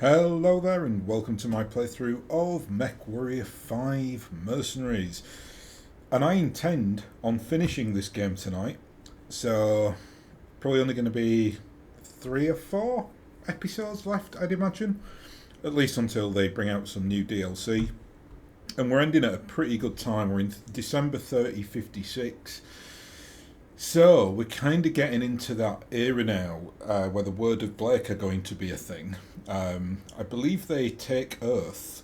Hello there and welcome to my playthrough of MechWarrior 5 Mercenaries. And I intend on finishing this game tonight, so probably only going to be 3 or 4 episodes left, I'd imagine. At least until they bring out some new DLC. And we're ending at a pretty good time. We're in December 3056. So we're kind of getting into that era now where the Word of Blake are going to be a thing. I believe they take Earth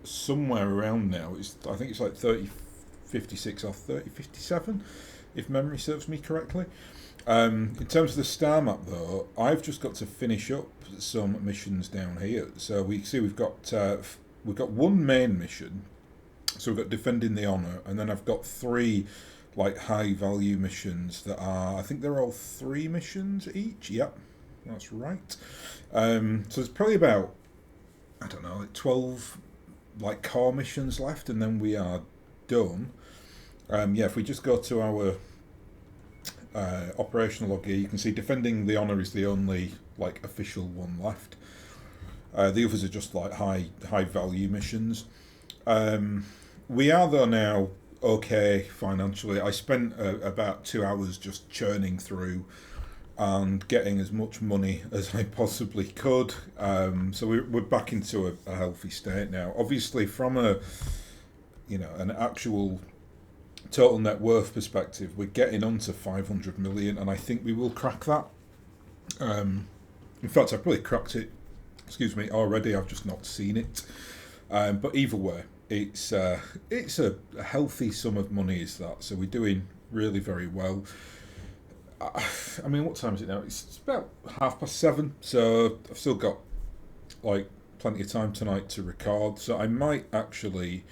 somewhere around now. I think it's like 3056 or 3057, if memory serves me correctly. In terms of the star map, though, I've just got to finish up some missions down here. So we see we've got one main mission. So we've got defending the honor, and then I've got three like high value missions that are, I think they're all 3 missions each. Yep, that's right. So it's probably about, I don't know, like 12 like core missions left, and then we are done. Yeah, if we just go to our operational log here, you can see defending the honor is the only like official one left. The others are just like high value missions. We are though now okay financially. I spent about 2 hours just churning through and getting as much money as I possibly could. So we're back into a healthy state now. Obviously, from an actual total net worth perspective, we're getting onto 500 million, and I think we will crack that. In fact, I've probably cracked it. Excuse me, already. I've just not seen it. But either way, it's a healthy sum of money, is that? So we're doing really very well. I mean, what time is it now? It's about 7:30, so I've still got like plenty of time tonight to record. So I might actually,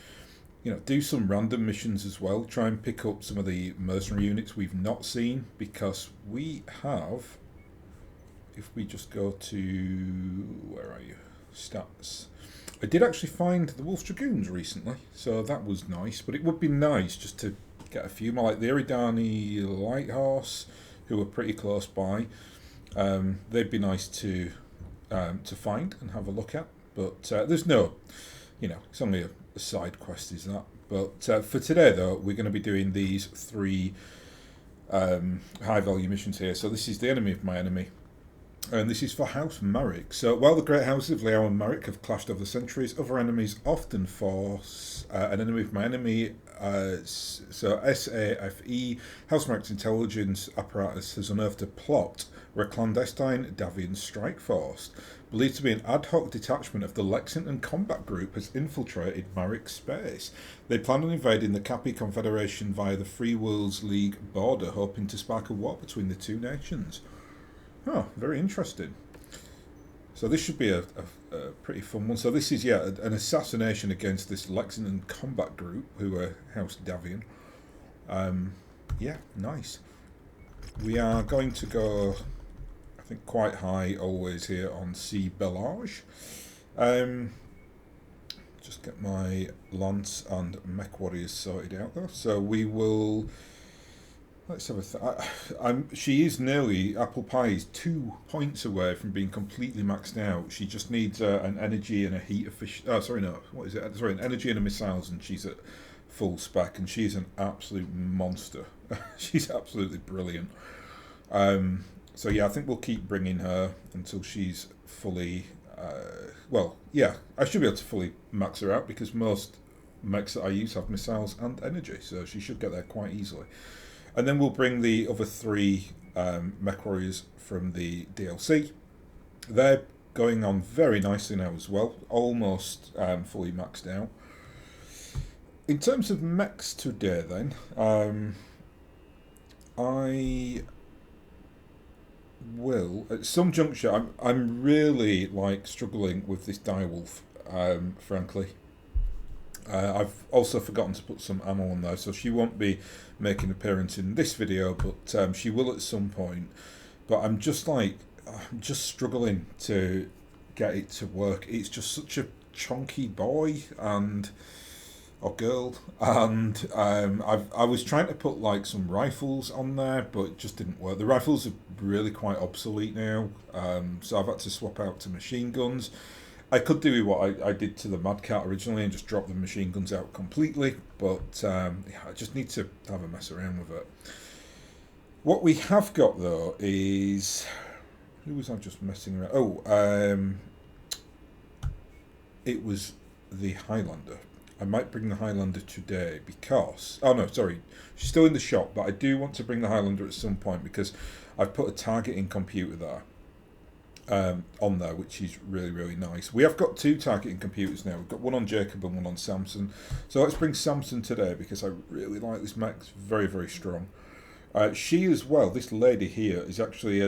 do some random missions as well. Try and pick up some of the mercenary units we've not seen, because we have. If we just go to, where are you? Stats. I did actually find the Wolf Dragoons recently, so that was nice. But it would be nice just to get a few more, like the Eridani Light Horse, who are pretty close by. They'd be nice to find and have a look at. But there's no, it's only a side quest, is that? But for today, though, we're going to be doing these 3 high value missions here. So this is the enemy of my enemy. And this is for House Marek. So while the great houses of Liao and Marek have clashed over the centuries, other enemies often force an enemy of my enemy. So SAFE, House Marek's intelligence apparatus has unearthed a plot where a clandestine Davian strike force, believed to be an ad hoc detachment of the Lexington Combat Group, has infiltrated Marek's space. They plan on invading the Capi Confederation via the Free Worlds League border, hoping to spark a war between the two nations. Oh, very interesting. So this should be a pretty fun one. So this is, an assassination against this Lexington Combat Group, who are House Davian. Nice. We are going to go, I think, quite high always here on C. Bellage. Just get my Lance and Mech Warriors sorted out though. So we will. Let's have she is nearly, apple pie is 2 points away from being completely maxed out. She just needs an energy and a heat efficient. Oh, sorry, no. What is it? Sorry, an energy and a missiles, and she's at full spec, and she's an absolute monster. She's absolutely brilliant. So yeah, I think we'll keep bringing her until she's fully. I should be able to fully max her out because most mechs that I use have missiles and energy, so she should get there quite easily. And then we'll bring the other 3 Mech Warriors from the DLC. They're going on very nicely now as well, almost fully maxed out. In terms of mechs today, then, I will at some juncture. I'm really struggling with this direwolf, frankly. I've also forgotten to put some ammo on there, so she won't be making an appearance in this video, but she will at some point. But I'm just struggling to get it to work. It's just such a chunky boy, and or girl, and I was trying to put like some rifles on there, but it just didn't work. The rifles are really quite obsolete now, so I've had to swap out to machine guns. I could do what I did to the Mad Cat originally and just drop the machine guns out completely, but yeah, I just need to have a mess around with it. What we have got though is, who was I just messing around? Oh, it was the Highlander. I might bring the Highlander today because, oh no, sorry, she's still in the shop, but I do want to bring the Highlander at some point because I've put a targeting computer there. On there, which is really, really nice. We have got two targeting computers now. We've got one on Jacob and one on Samson. So let's bring Samson today because I really like this mech. It's very, very strong. She as well, this lady here, is actually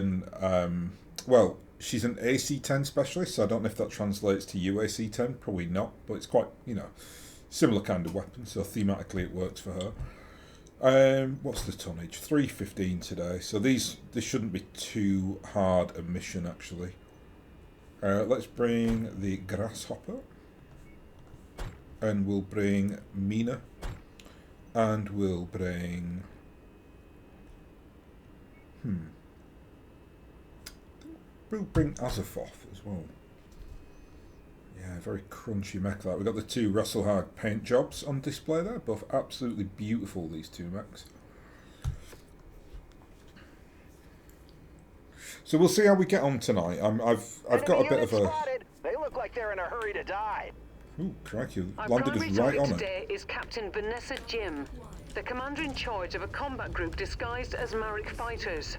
well, she's an AC-10 specialist, so I don't know if that translates to UAC-10. Probably not, but it's quite, similar kind of weapon, so thematically it works for her. What's the tonnage? 315 today. So this shouldn't be too hard a mission actually. Let's bring the Grasshopper, and we'll bring Mina, and we'll bring. We'll bring Azathoth as well. Yeah, very crunchy mech that. We've got the two Wrestlehard paint jobs on display there. Both absolutely beautiful, these two mechs. So we'll see how we get on tonight. I've got a bit of a... Spotted. They look like they're in a hurry to die. Ooh, crikey, landed us right on it. Today is Captain Vanessa Jim, the commander in charge of a combat group disguised as Marek fighters.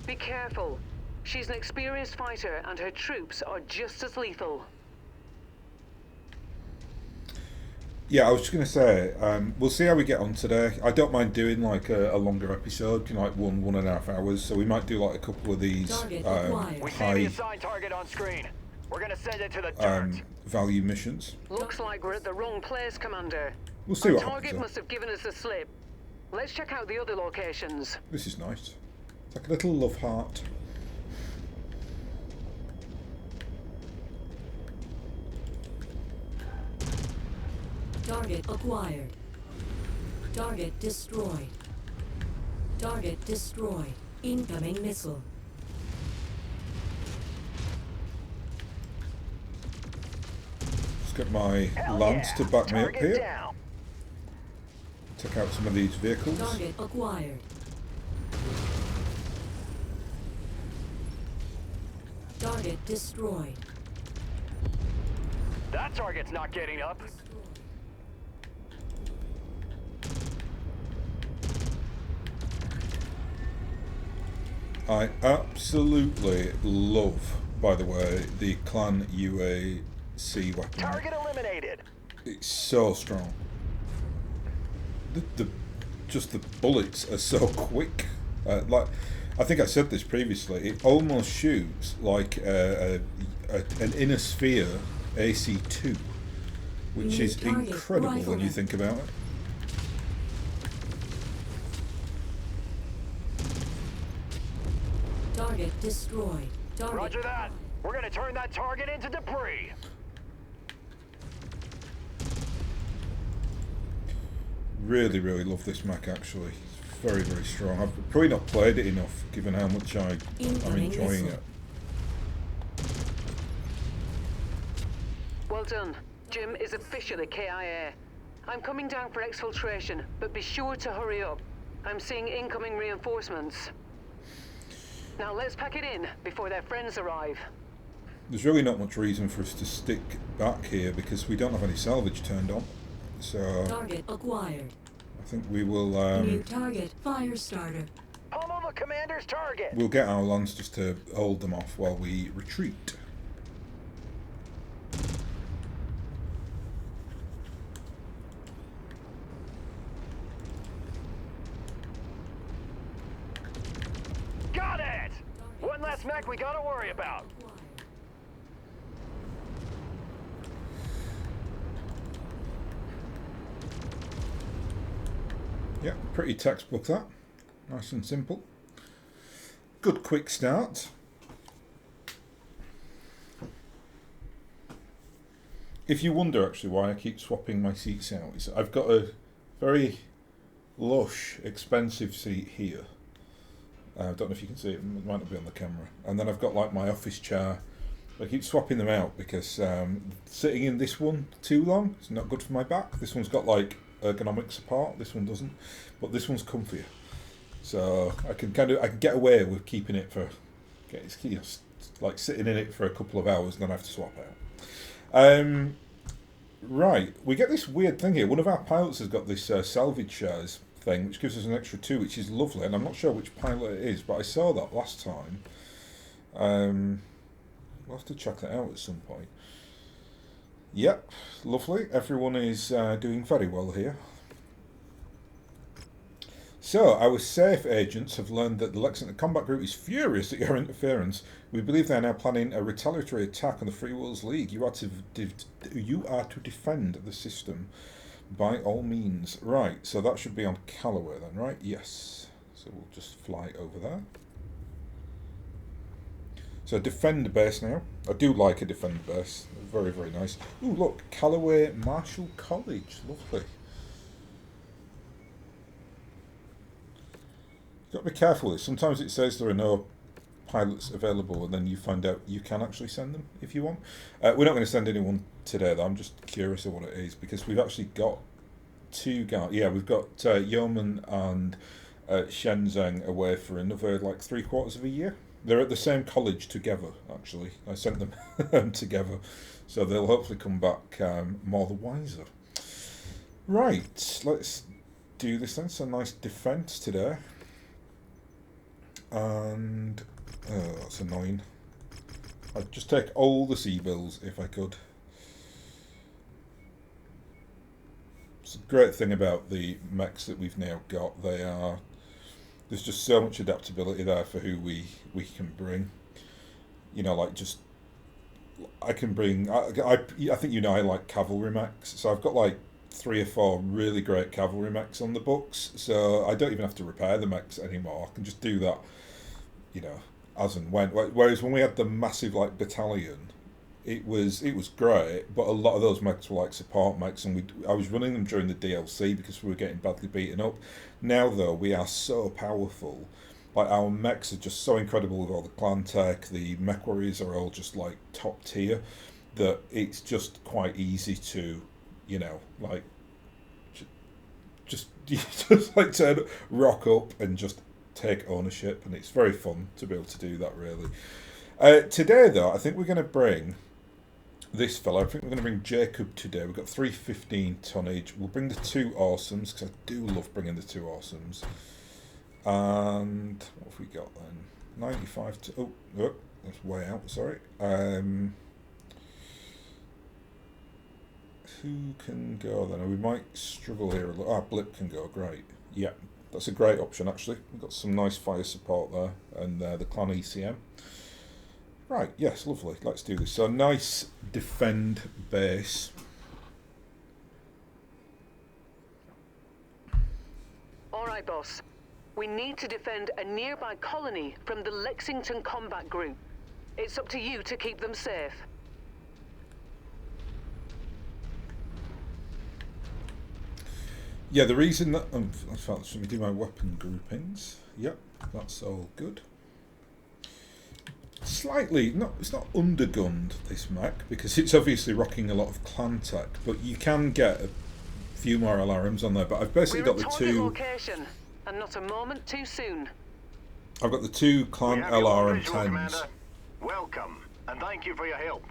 Be careful. She's an experienced fighter and her troops are just as lethal. Yeah, I was just going to say, we'll see how we get on today. I don't mind doing like a longer episode, like 1.5 hours. So we might do like a couple of these We see the assigned target on screen. We're going to send it to the dirt. Value missions. Looks like we're at the wrong place, Commander. We'll see what target happens. must have given us the slip. Let's check out the other locations. This is nice. It's like a little love heart. Target acquired. Target destroyed. Target destroyed. Incoming missile. Just get my lance to back me up Target here. down. Take out some of these vehicles. Target acquired. Target destroyed. That target's not getting up. I absolutely love, by the way, the Clan UAC weapon. Target eliminated. It's so strong. Just the bullets are so quick. Like I think I said this previously. It almost shoots like an inner sphere AC2, which is incredible when you think about it. Target destroyed. Target. Roger that. We're going to turn that target into debris. Really, really love this mech actually. It's very, very strong. I've probably not played it enough given how much I'm enjoying it. Well done. Jim is officially KIA. I'm coming down for exfiltration, but be sure to hurry up. I'm seeing incoming reinforcements. Now let's pack it in before their friends arrive. There's really not much reason for us to stick back here because we don't have any salvage turned on. So Target acquired. I think we will New target fire starter. Pummel the commander's target. we'll get our lance just to hold them off while we retreat. Got it! One less mech we gotta worry about. Yeah, pretty textbook that. Nice and simple. Good quick start. if you wonder actually why I keep swapping my seats out, is I've got a very lush, expensive seat here. I don't know if you can see it, it might not be on the camera. And then I've got like my office chair. I keep swapping them out because sitting in this one too long is not good for my back. This one's got like ergonomic support, this one doesn't, but this one's comfier. So I can get away with keeping it for, like sitting in it for a couple of hours and then I have to swap out. Right, we get this weird thing here. One of our pilots has got this salvage shares thing, which gives us an extra 2, which is lovely, and I'm not sure which pilot it is, but I saw that last time. We'll have to check that out at some point. Yep, lovely. Everyone is doing very well here. So, our safe agents have learned that the Lexington Combat Group is furious at your interference. We believe they are now planning a retaliatory attack on the Free Worlds League. You are to defend the system by all means. Right, so that should be on Callaway then, right? Yes. So we'll just fly over there. So defend base now. I do like a defend base. Very, very nice. Ooh, look, Callaway Marshall College. Lovely. You've got to be careful with this. Sometimes it says there are no pilots available and then you find out you can actually send them if you want. We're not going to send anyone today though. I'm just curious of what it is because we've actually got 2 guys. Yeah, we've got Yeoman and Shenzhen away for another like 3/4 of a year. They're at the same college together, actually. I sent them together, so they'll hopefully come back more the wiser. Right, let's do this then. So nice defence today. And, oh, that's annoying. I'd just take all the C-bills if I could. It's a great thing about the mechs that we've now got. There's just so much adaptability there for who we can bring. You know, like just I can bring. I think you know I like cavalry mechs, so I've got like 3 or 4 really great cavalry mechs on the books. So I don't even have to repair the mechs anymore. I can just do that, you know, as and when. Whereas when we had the massive like battalion, it was great, but a lot of those mechs were like support mechs, and I was running them during the DLC because we were getting badly beaten up. Now though, we are so powerful. Like our mechs are just so incredible with all the clan tech. The MechWarriors are all just like top tier. That it's just quite easy to, you know, like just like turn rock up and just take ownership, and it's very fun to be able to do that. Really. Today though, I think we're going to bring this fella. I think we're going to bring Jacob today. We've got 315 tonnage. We'll bring the 2 awesomes because I do love bringing the 2 awesomes. And what have we got then? 95 to... Oh, that's way out, sorry. Who can go then? We might struggle here a little. Ah, Blip can go, great. Yeah, that's a great option actually. We've got some nice fire support there, and the clan ECM. Right, yes, lovely. Let's do this. So nice defend base. Alright, boss. We need to defend a nearby colony from the Lexington Combat Group. It's up to you to keep them safe. Yeah, the reason that... should we do my weapon groupings? Yep, that's all good. Slightly, it's not undergunned, this mech, because it's obviously rocking a lot of clan tech, but you can get a few more alarms on there. But I've basically got the 2... location, and not a moment too soon. I've got the 2 clan LRM-10s. Welcome, and thank you for your help.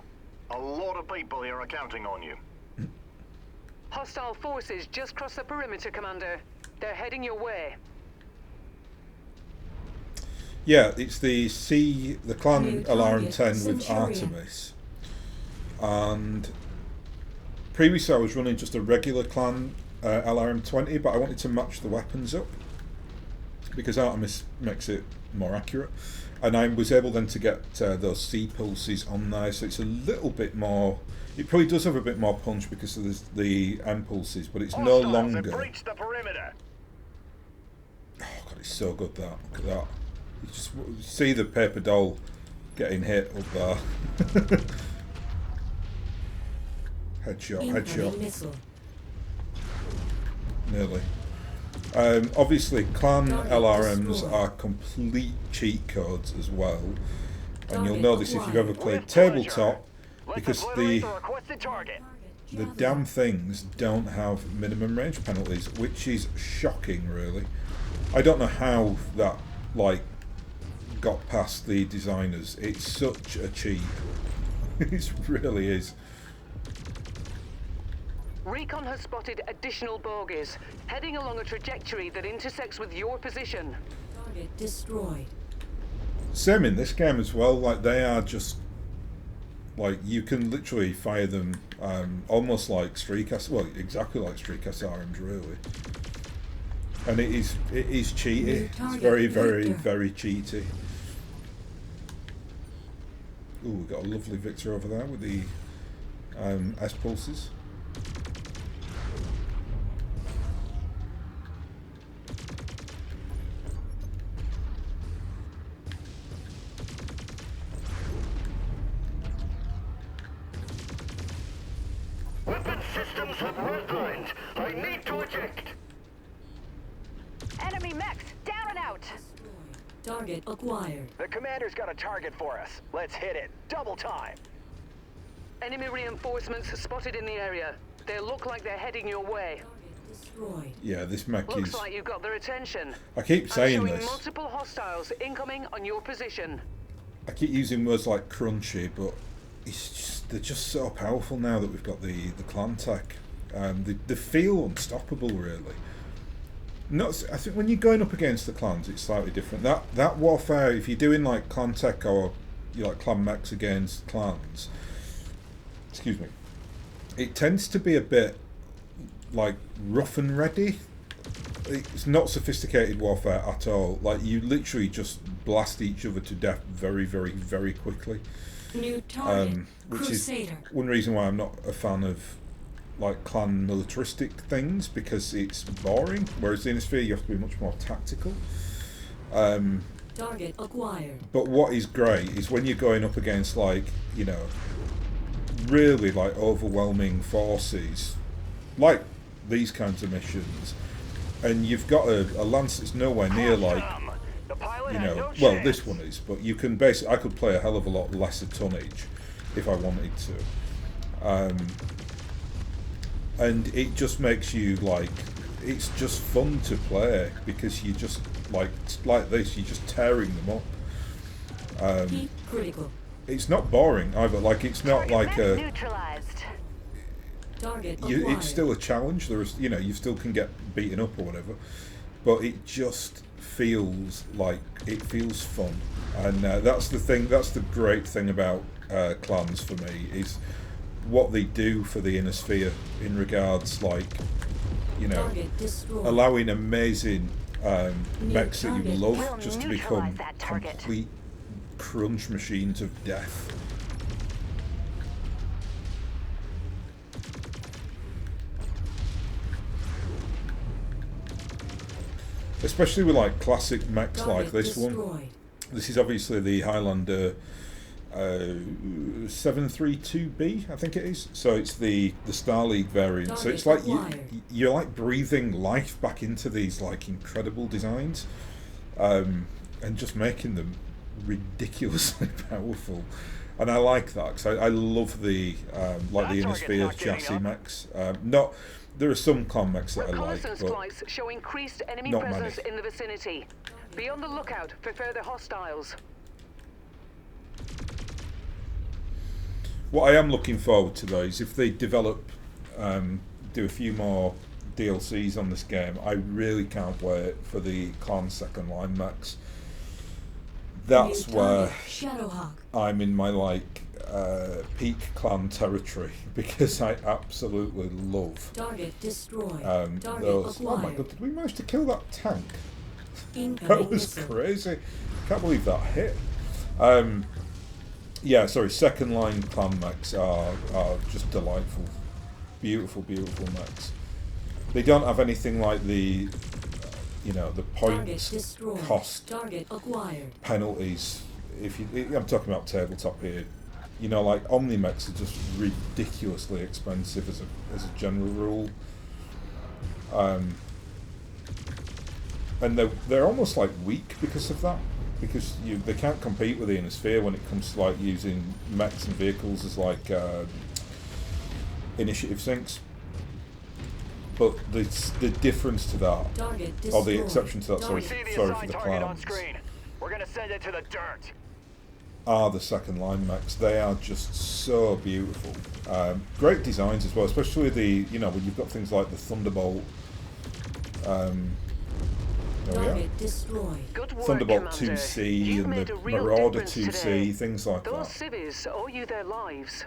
A lot of people here are counting on you. Hostile forces just crossed the perimeter, Commander. They're heading your way. Yeah, it's the clan LRM-10 with Centurion. Artemis. And previously I was running just a regular clan LRM-20, but I wanted to match the weapons up because Artemis makes it more accurate. And I was able then to get those C pulses on there, so it's a little bit more... It probably does have a bit more punch because of the M pulses, but it's no longer... Breach the perimeter. Oh god, it's so good that. Look at that. You just see the paper doll getting hit up there. Headshot, Incoming headshot. missile. Nearly. Obviously, clan Target LRMs destroyed. are complete cheat codes as well. And you'll Target know this if you've ever acquired. played With pleasure. tabletop, Let's because obliterate the requested target. the damn things don't have minimum range penalties, which is shocking, really. I don't know how that, like, got past the designers. It's such a cheat. It really is. Recon has spotted additional bogies, heading along a trajectory that intersects with your position. Target destroyed. Same in this game as well. Like, they are just, like, you can literally fire them almost like streak S, well, exactly like streak SRMs, really. And it is cheaty. New It's target, very, very, Victor. very cheaty. Ooh, we've got a lovely Victor over there with the S pulses. Weapon systems have redlined. I need to eject. Enemy mechs, down and out. Target acquired. The commander's got a target for us. Let's hit it. Double time. Enemy reinforcements spotted in the area. They look like they're heading your way. Target destroyed. Yeah, this mech Looks is... like you got their attention. I keep I'm saying showing this. multiple hostiles incoming on your position. I keep using words like crunchy, but they're just so powerful now that we've got the clan tech. They feel unstoppable, really. I think when you're going up against the clans, it's slightly different. That warfare, if you're doing like clan tech or like clan mechs against clans, excuse me, it tends to be a bit like rough and ready. It's not sophisticated warfare at all. Like, you literally just blast each other to death very, very, very quickly. New target. Which Crusader. is one reason why I'm not a fan of like clan militaristic things, because it's boring. Whereas in Sphere you have to be much more tactical. Target acquired. But what is great is when you're going up against, like, you know, really like overwhelming forces, like these kinds of missions, and you've got a lance that's nowhere near like, The pilot you had know, no well, chance. this one is, but you can basically, I could play a hell of a lot lesser tonnage if I wanted to. And it just makes you, like, it's just fun to play, because you just, like this, you're just tearing them up. Heat critical. It's not boring either, like, it's not like a, Neutralized. Target acquired. it's still a challenge, there is, you know, you still can get beaten up or whatever, but it just feels like, it feels fun. And that's the thing, that's the great thing about clans for me, is what they do for the inner sphere in regards, like, you know, Target destroyed. allowing amazing mechs that you target. love We'll just to neutralize become that target. complete crunch machines of death. Especially with like classic mechs Target like this one. destroyed. This is obviously the Highlander 732B, I think it is. So it's the Star League variant. So Target it's like acquired. you're like breathing life back into these like incredible designs, and just making them ridiculously powerful. And I like that, because I love the like the That Inner target's Sphere not giving chassis up. mechs. Not there are some clan mechs that I like, Reconnaissance but flights show increased enemy not presence many. in the vicinity. Be on the lookout for further hostiles. what I am looking forward to though is if they develop, do a few more DLCs on this game. I really can't wait for the clan second line mechs. That's New where target. Shadowhawk. I'm in my like peak clan territory, because I absolutely love Target destroyed. Target those. Oh my acquired. god, did we manage to kill that tank? Incoming That was missile. crazy. Can't believe that hit. Yeah, sorry, second line clan mechs are just delightful. Beautiful, beautiful mechs. They don't have anything like the, you know, the Target points destroyed. cost Target acquired. penalties. If you, I'm talking about tabletop here. You know, like Omni-Mechs are just ridiculously expensive as a general rule. And they're almost like weak because of that. Because they can't compete with the Inner Sphere when it comes to like using mechs and vehicles as like initiative sinks. But the difference to that, or the exception to that, sorry for the plans, we're gonna send it to the dirt. Are the second line mechs. They are just so beautiful. Great designs as well, especially when you've got things like the Thunderbolt. Target destroyed. Good work, Thunderbolt Commander. 2C You've and made the a real Marauder difference 2C, today. things like Those that. civvies owe you their lives.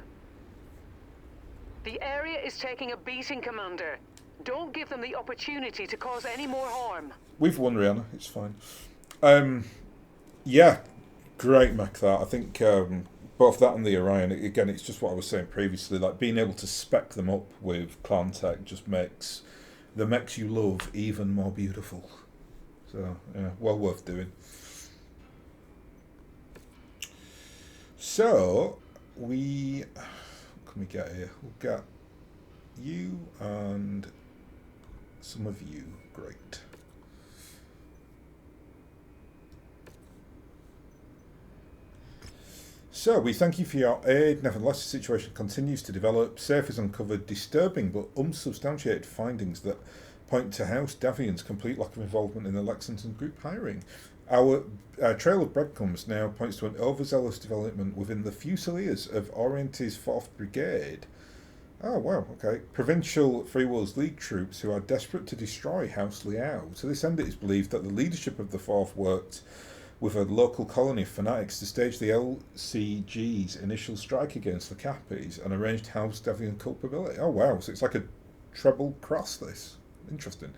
The area is taking a beating, Commander. Don't give them the opportunity to cause any more harm. We've won, Rihanna. It's fine. Yeah, great mech that. I think both that and the Orion, again, it's just what I was saying previously, like being able to spec them up with clan tech just makes the mechs you love even more beautiful. So, yeah, well worth doing. So, what can we get here? We'll get you and some of you. Great. So, we thank you for your aid. Nevertheless, the situation continues to develop. SAFE has uncovered disturbing but unsubstantiated findings that point to House Davian's complete lack of involvement in the Lexington group hiring. Our trail of breadcrumbs now points to an overzealous development within the Fusiliers of Oriente's 4th Brigade. Oh, wow, okay. Provincial Free Worlds League troops who are desperate to destroy House Liao. To this end, it is believed that the leadership of the 4th worked with a local colony of fanatics to stage the LCG's initial strike against the Cappies and arranged House Davian culpability. Oh, wow, so it's like a treble cross, this. Interesting.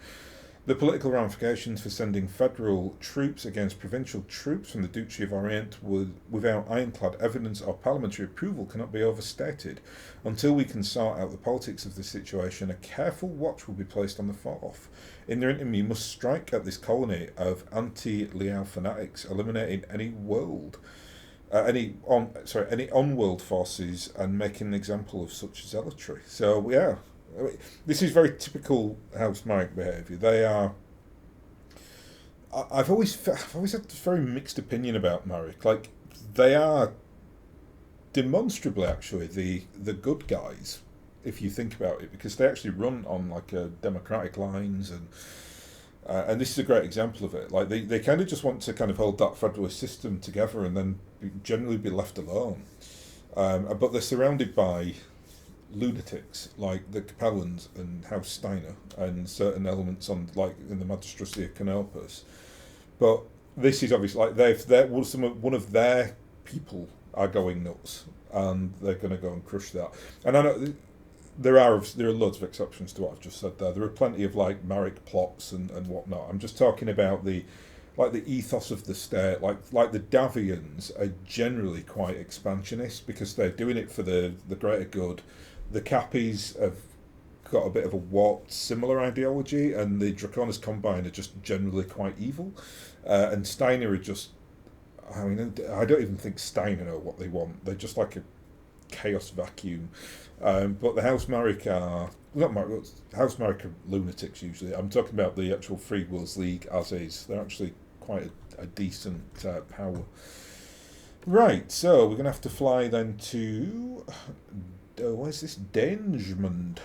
The political ramifications for sending federal troops against provincial troops from the Duchy of Orient without ironclad evidence or parliamentary approval cannot be overstated. Until we can sort out the politics of the situation, a careful watch will be placed on the 4th. In the interim, we must strike at this colony of anti-Liao fanatics, eliminating any on-world forces and making an example of such zealotry. So, yeah. This is very typical House Marek behaviour. They are. I've always had a very mixed opinion about Marek. Like, they are demonstrably actually the good guys, if you think about it, because they actually run on like democratic lines, and this is a great example of it. Like they kind of just want to kind of hold that federalist system together and then generally be left alone. But they're surrounded by lunatics like the Capellans and House Steiner and certain elements on like in the Magistracy of Canopus. But this is obviously like one of their people are going nuts and they're going to go and crush that. And I know there are loads of exceptions to what I've just said there. There are plenty of like Marek plots and whatnot. I'm just talking about the ethos of the state. Like the Davians are generally quite expansionist because they're doing it for the greater good. The Cappies have got a bit of a warped similar ideology, and the Draconis Combine are just generally quite evil. And Steiner are just, I mean, I don't even think Steiner know what they want. They're just like a chaos vacuum. But the House Marek are, House Marek are lunatics usually. I'm talking about the actual Free Worlds League as is. They're actually quite a decent power. Right, so we're going to have to fly then to... where's this? Dangemond.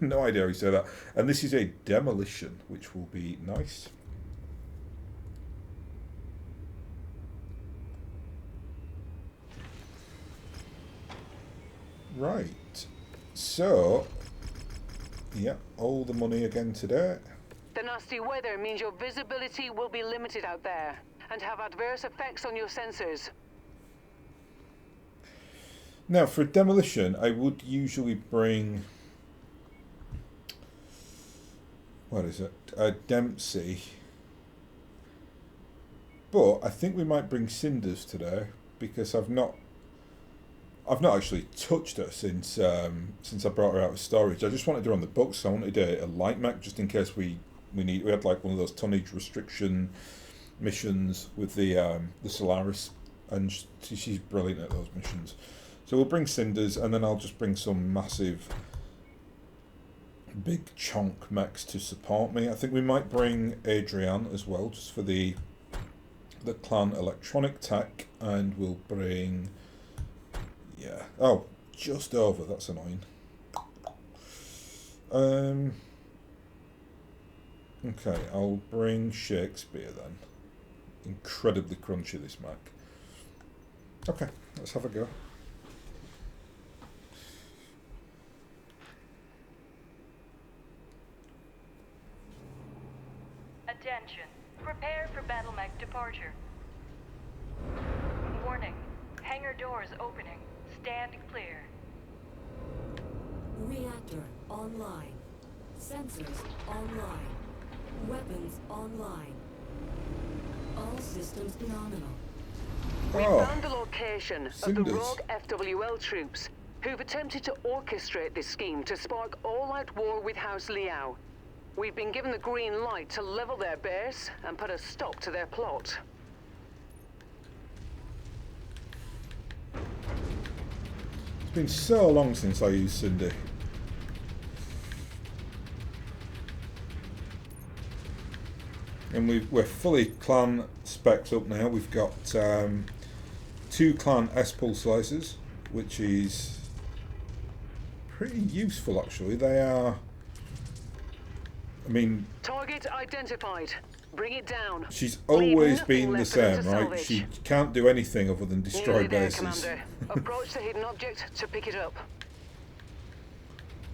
No idea how you say that. And this is a demolition, which will be nice. Right. So, yeah, all the money again today. The nasty weather means your visibility will be limited out there and have adverse effects on your sensors. Now, for a demolition, I would usually bring... What is it? Dempsey. But I think we might bring Cinders today because I've not actually touched her since I brought her out of storage. I just wanted her on the books, so I wanted a light mech just in case we had like one of those tonnage restriction missions with the Solaris. and she's brilliant at those missions. So we'll bring Cinders, and then I'll just bring some massive, big chonk mechs to support me. I think we might bring Adrian as well, just for the clan electronic tech, and we'll bring, yeah, oh, just over, that's annoying. Okay, I'll bring Shakespeare then. Incredibly crunchy, this mech. Okay, let's have a go. Attention. Prepare for battle mech departure. Warning. Hangar doors opening. Stand clear. Reactor online. Sensors online. Weapons online. All systems nominal. We Oh, found the location of the Cinders. rogue FWL troops who've attempted to orchestrate this scheme to spark all-out war with House Liao. We've been given the green light to level their base and put a stop to their plot. It's been so long since I used Cindy. And we're fully clan specced up now. We've got 2 clan S-Pulse slicers, which is pretty useful actually. They are, I mean, Target identified. Bring it down. she's Leave always nothing been the left for them same, to right? salvage. She can't do anything other than destroy Nearly there, bases. Commander. Approach the hidden object to pick it up.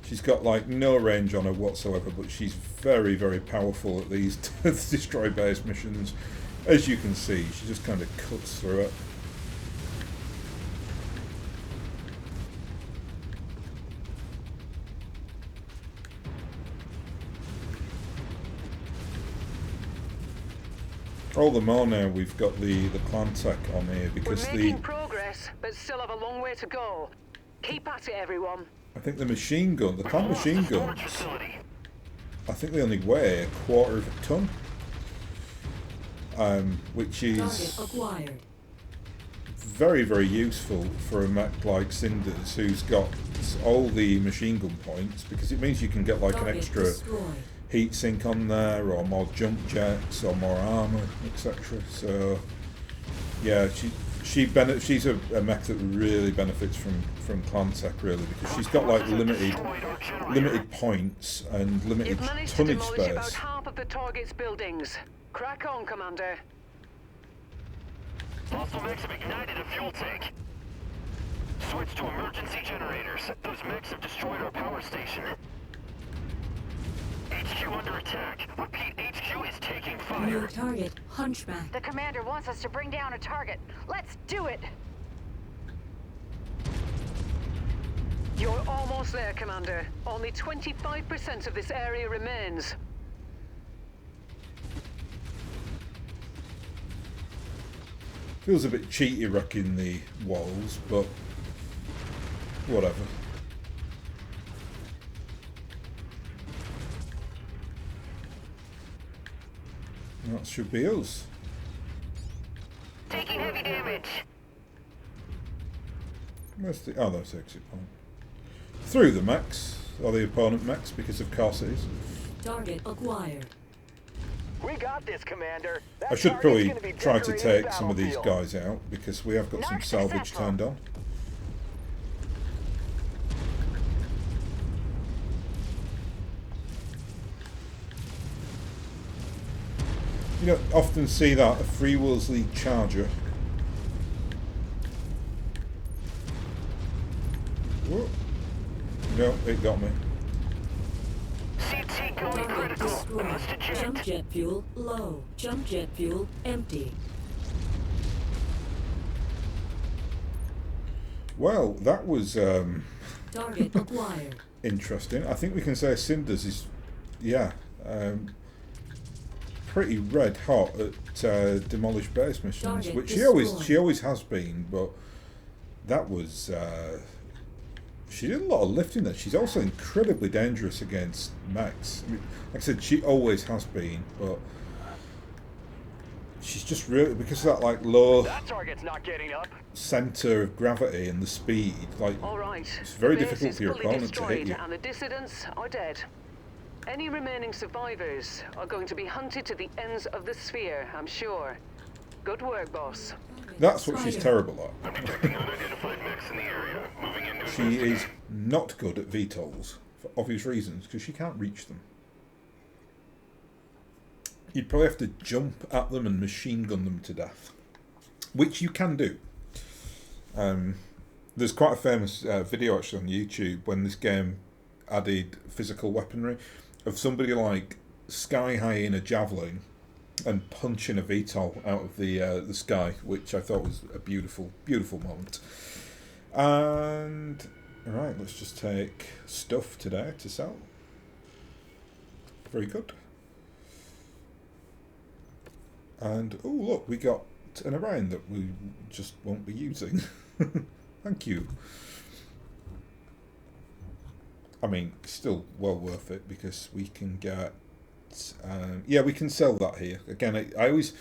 She's got like no range on her whatsoever, but she's very, very powerful at these destroy base missions. As you can see, she just kind of cuts through it. All the more now we've got the clan tech on here, because We're making progress, but still have a long way to go. Keep at it, everyone. I think the machine gun, the clan machine guns, Facility. I think they only weigh 1/4 of a ton, which Target is acquired. very, very useful for a mech like Cinders, who's got all the machine gun points, because it means you can get like an Target extra destroyed. heat sink on there, or more jump jets, or more armor, etc. So yeah, she's a mech that really benefits from clan tech, really, because she's got like limited points and limited You've managed to tonnage demolish about space. half of the target's buildings. Crack on, Commander. Hostile mechs have ignited a fuel tank. Switch to emergency generators. Those mechs have destroyed our power station. HQ under attack. Repeat, HQ is taking New fire. target Hunchback. The commander wants us to bring down a target. Let's do it! You're almost there, Commander. Only 25% of this area remains. Feels a bit cheaty wrecking the walls, but whatever. That should be us. Taking heavy damage. Where's the... Oh, that's the exit point. Through the mechs, or the opponent mechs, because of course it is. Target acquired. We got this, Commander. That I should target's probably gonna be try to decorating the take some of these battlefield. guys out, because we have got some Not salvage successful. turned on. You don't often see that, a Free Worlds League Charger. Whoa. No, it got me. CT going Target critical. destroyed. Must eject. Jump jet fuel low. Jump jet fuel empty. Well, that was Target acquired. interesting. I think we can say Cinders is, yeah, pretty red hot at demolished base missions, Target which destroyed. she always has been. But that was she did a lot of lifting there. She's also incredibly dangerous against mechs. I mean, like I said, she always has been, but she's just really, because of that like low That target's not getting up. centre of gravity and the speed, like All right. it's very the base difficult is for your fully opponent to hit destroyed you. and the dissidents are dead. Any remaining survivors are going to be hunted to the ends of the sphere, I'm sure. Good work, boss. That's what she's terrible at. Detecting unidentified mechs in the area. Moving into She is not good at VTOLs, for obvious reasons, because she can't reach them. You'd probably have to jump at them and machine gun them to death, which you can do. There's quite a famous video actually on YouTube when this game added physical weaponry of somebody like sky high in a javelin and punching a VTOL out of the sky, which I thought was a beautiful, beautiful moment. And right, let's just take stuff today to sell. Very good. And oh look, we got an Orion that we just won't be using. Thank you. I mean, still well worth it because we can get. Yeah, we can sell that here. Again, I always.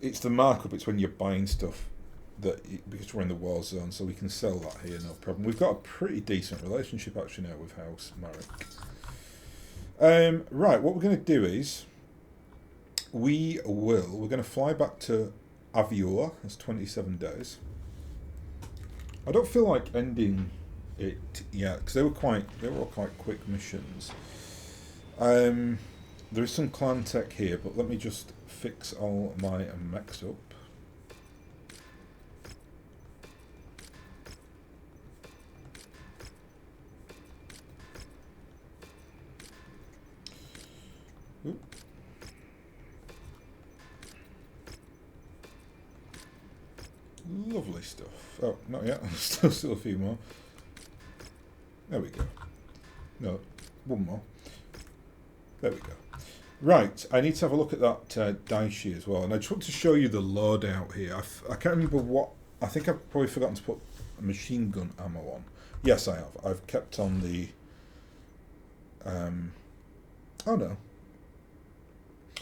It's the markup. It's when you're buying stuff because we're in the war zone, so we can sell that here, no problem. We've got a pretty decent relationship actually now with House Marek. Right, what we're going to do is we're going to fly back to Avior. That's 27 days. I don't feel like ending it yet because they were all quite quick missions. There is some clan tech here, but let me just fix all my mechs up. Oop. Lovely stuff. Oh, not yet. still a few more. There we go. No, one more. There we go. Right, I need to have a look at that Daishi as well. And I just want to show you the loadout here. I can't remember what... I think I've probably forgotten to put a machine gun ammo on. Yes, I have. I've kept on the... oh, no.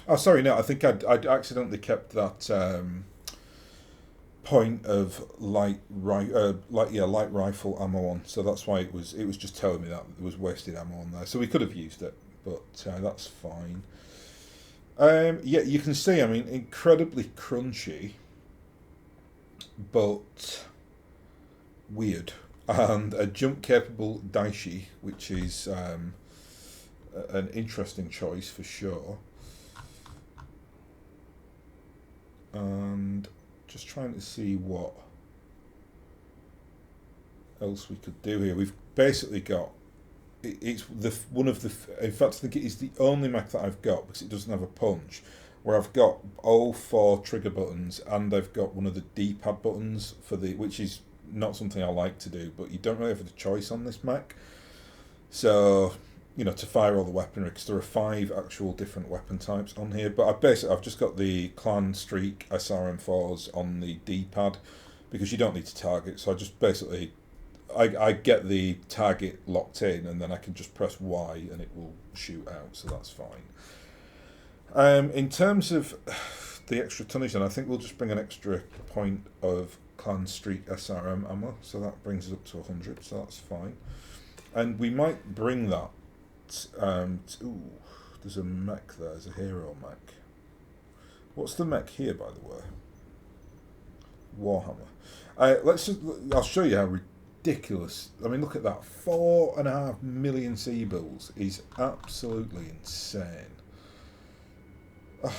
Oh, sorry, no. I think I'd accidentally kept that point of light rifle ammo on. So that's why it was just telling me that there was wasted ammo on there. So we could have used it, but that's fine. Yeah, you can see, I mean, incredibly crunchy, but weird. And a jump-capable Daishi, which is an interesting choice for sure. And just trying to see what else we could do here. We've basically got... It's one of the... In fact, I think it is the only mech that I've got, because it doesn't have a punch, where I've got all 4 trigger buttons, and I've got one of the D-pad buttons, which is not something I like to do, but you don't really have a choice on this mech. So, you know, to fire all the weaponry, because there are 5 actual different weapon types on here, but I've just got the Clan Streak SRM4s on the D-pad, because you don't need to target, so I just basically... I get the target locked in, and then I can just press Y and it will shoot out, so that's fine. In terms of the extra tonnage, then I think we'll just bring an extra point of Clan Streak SRM ammo, so that brings us up to 100, so that's fine. And we might bring that. Ooh, there's a mech there. There's a hero mech. What's the mech here, by the way? Warhammer. I'll show you how ridiculous. I mean, look at that. 4.5 million Seabills is absolutely insane. Oh,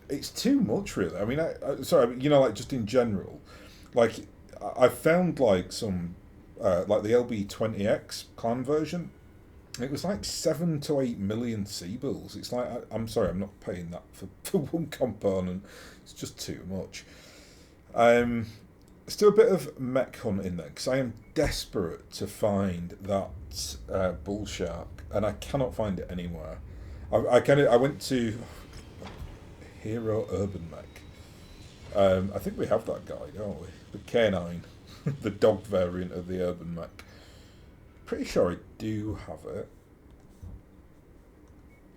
it's too much, really. I mean, sorry, you know, like just in general, like I found like some, like the LB20X clan version. It was like 7 to 8 million Seabills. It's like I'm sorry, I'm not paying that for one component. It's just too much. Let's do a bit of mech hunting then, because I am desperate to find that bull shark, and I cannot find it anywhere. I went to Hero Urban Mech. I think we have that guy, don't we? The K9, the dog variant of the Urban Mech. Pretty sure I do have it.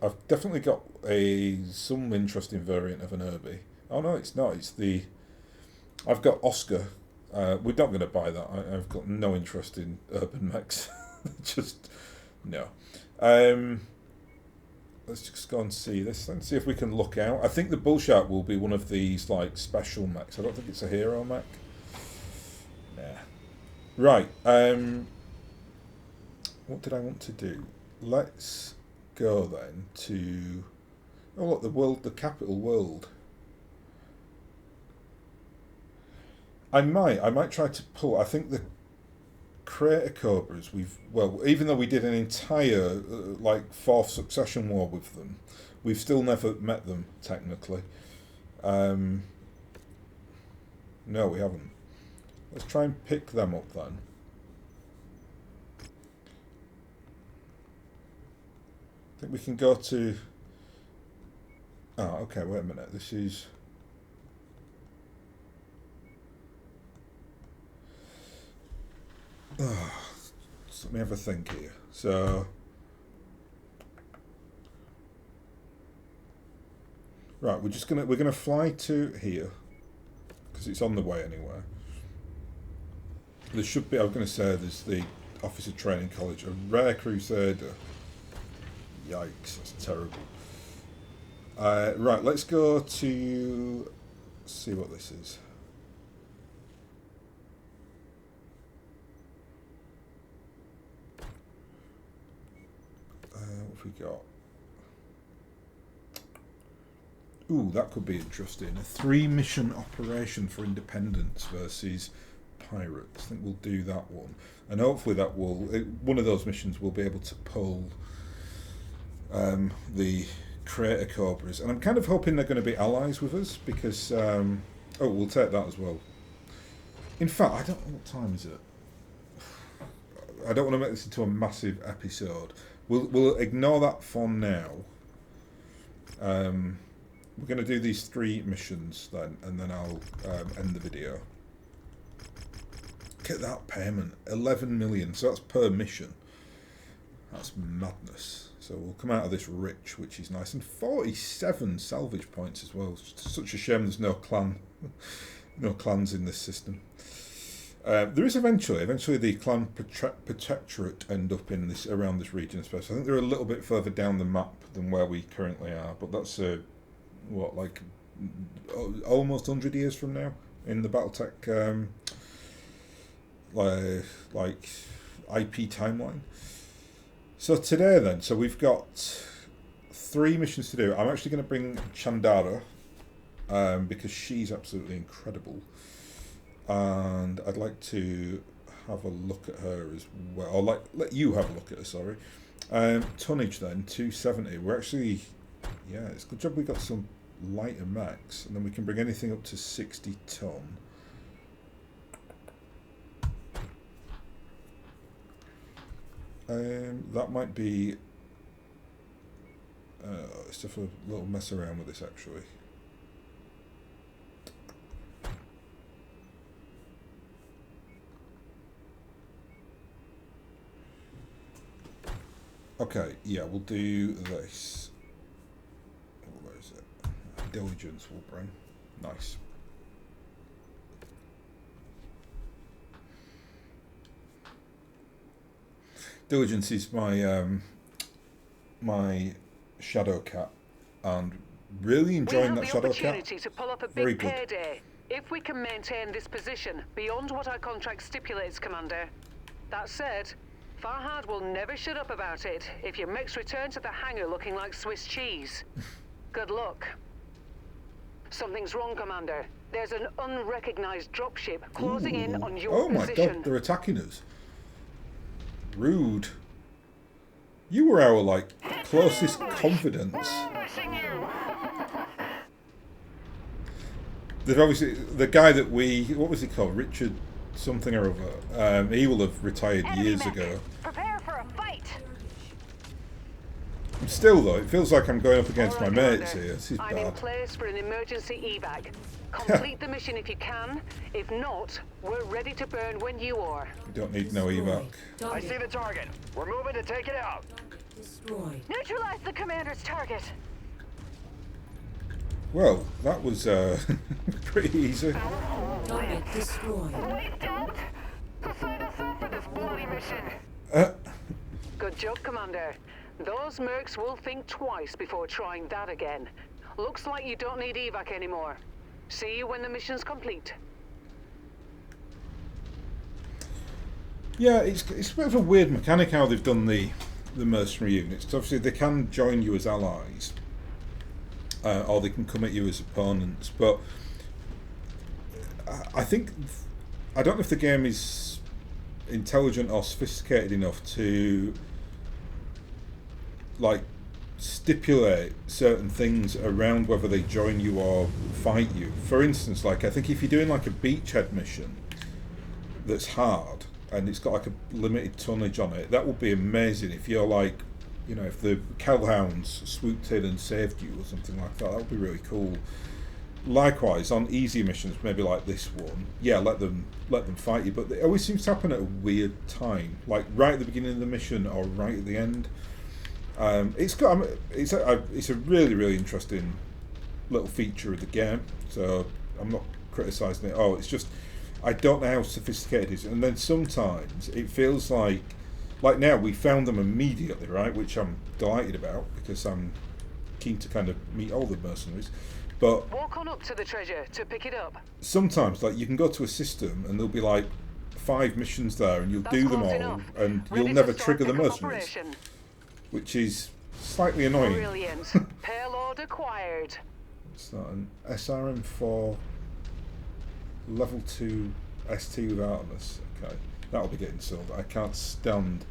I've definitely got some interesting variant of an Urby. Oh no, it's not. It's the... I've got Oscar. We're not going to buy that. I've got no interest in urban mechs. Just... no. Let's just go and see this and see if we can look out. I think the Bullshark will be one of these like special mechs. I don't think it's a hero mech. Nah. Right. What did I want to do? Let's go then to... oh look, the world, the capital world. I might try to pull... I think the Crater Cobras, well, even though we did an entire like fourth succession war with them, we've still never met them technically. No, we haven't. Let's try and pick them up then. I think we can go to... oh, okay, wait a minute. This is... oh, let me have a think here. So... right, we're gonna fly to here because it's on the way anywhere. There should be... I was going to say there's the Officer Training College, a rare Crusader. Yikes, that's terrible. Right, let's go to... see what this is. What have we got? Ooh, that could be interesting. A 3-mission operation for independence versus pirates. I think we'll do that one. And hopefully that will... one of those missions will be able to pull the Crater Cobras. And I'm kind of hoping they're going to be allies with us because... oh, we'll take that as well. In fact, I don't know what time is it. I don't want to make this into a massive episode. We'll ignore that for now. We're going to do these 3 missions then, and then I'll end the video. Look at that payment, 11 million, so that's per mission. That's madness. So we'll come out of this rich, which is nice, and 47 salvage points as well. It's such a shame there's no clans in this system. There is eventually the clan protectorate end up in this, around this region especially. I think they're a little bit further down the map than where we currently are, but that's what, like almost 100 years from now in the BattleTech like IP timeline. So today then, so we've got 3 missions to do. I'm actually going to bring Chandara because she's absolutely incredible. And I'd like to have a look at her as well. Or let you have a look at her, sorry. Tonnage then, 270. We're actually... yeah, it's a good job we got some lighter mechs. And then we can bring anything up to 60 ton. That might be... let's have a little mess around with this actually. Okay, yeah, we'll do this. Where is it? Diligence will bring. Nice. Diligence is my my shadow cat, and really enjoying that shadow cat. We have the opportunity to pull up a big payday if we can maintain this position beyond what our contract stipulates, Commander. That said, Farhad will never shut up about it if your mechs return to the hangar looking like Swiss cheese. Good luck. Something's wrong, Commander. There's an unrecognized dropship closing in on your position. Oh my god, they're attacking us. Rude. You were our, like, closest confidants. They've obviously... the guy that we... what was he called? Richard something or other. He will have retired years ago. Prepare for a fight. Still, though, it feels like I'm going up against my mates here. This is I'm in place for an emergency evac. Complete the mission if you can. If not, we're ready to burn when you are. You don't need no evac. I see the target. We're moving to take it out. Destroyed. Neutralize the commander's target. Well, that was pretty easy. Target destroyed. Wait, don't! Sign us up for this bloody mission! Good job, Commander. Those mercs will think twice before trying that again. Looks like you don't need evac anymore. See you when the mission's complete. Yeah, it's a bit of a weird mechanic how they've done the mercenary units. 'Cause obviously they can join you as allies, or they can come at you as opponents. But I think I don't know if the game is intelligent or sophisticated enough to like stipulate certain things around whether they join you or fight you. For instance, like I think if you're doing like a beachhead mission that's hard and it's got like a limited tonnage on it, that would be amazing if you're like, you know, if the Hellhounds swooped in and saved you or something like that. That would be really cool. Likewise, on easy missions, maybe like this one, yeah, let them fight you, but it always seems to happen at a weird time, like right at the beginning of the mission or right at the end. It's a really interesting little feature of the game, so I'm not criticising it. It's just I don't know how sophisticated it is, and then sometimes it feels like now we found them immediately, right, which I'm delighted about because I'm keen to kind of meet all the mercenaries. But Walk on up to the treasure to pick it up. sometimes, like, you can go to a system and there'll be like 5 missions there, and you'll That's do them close all, enough. and Ready you'll to never start trigger the pickup mercenaries, operation. which is slightly annoying. Brilliant. Payload acquired. It's not an SRM4 level 2 ST with Artemis. Okay, that'll be getting sold. I can't stand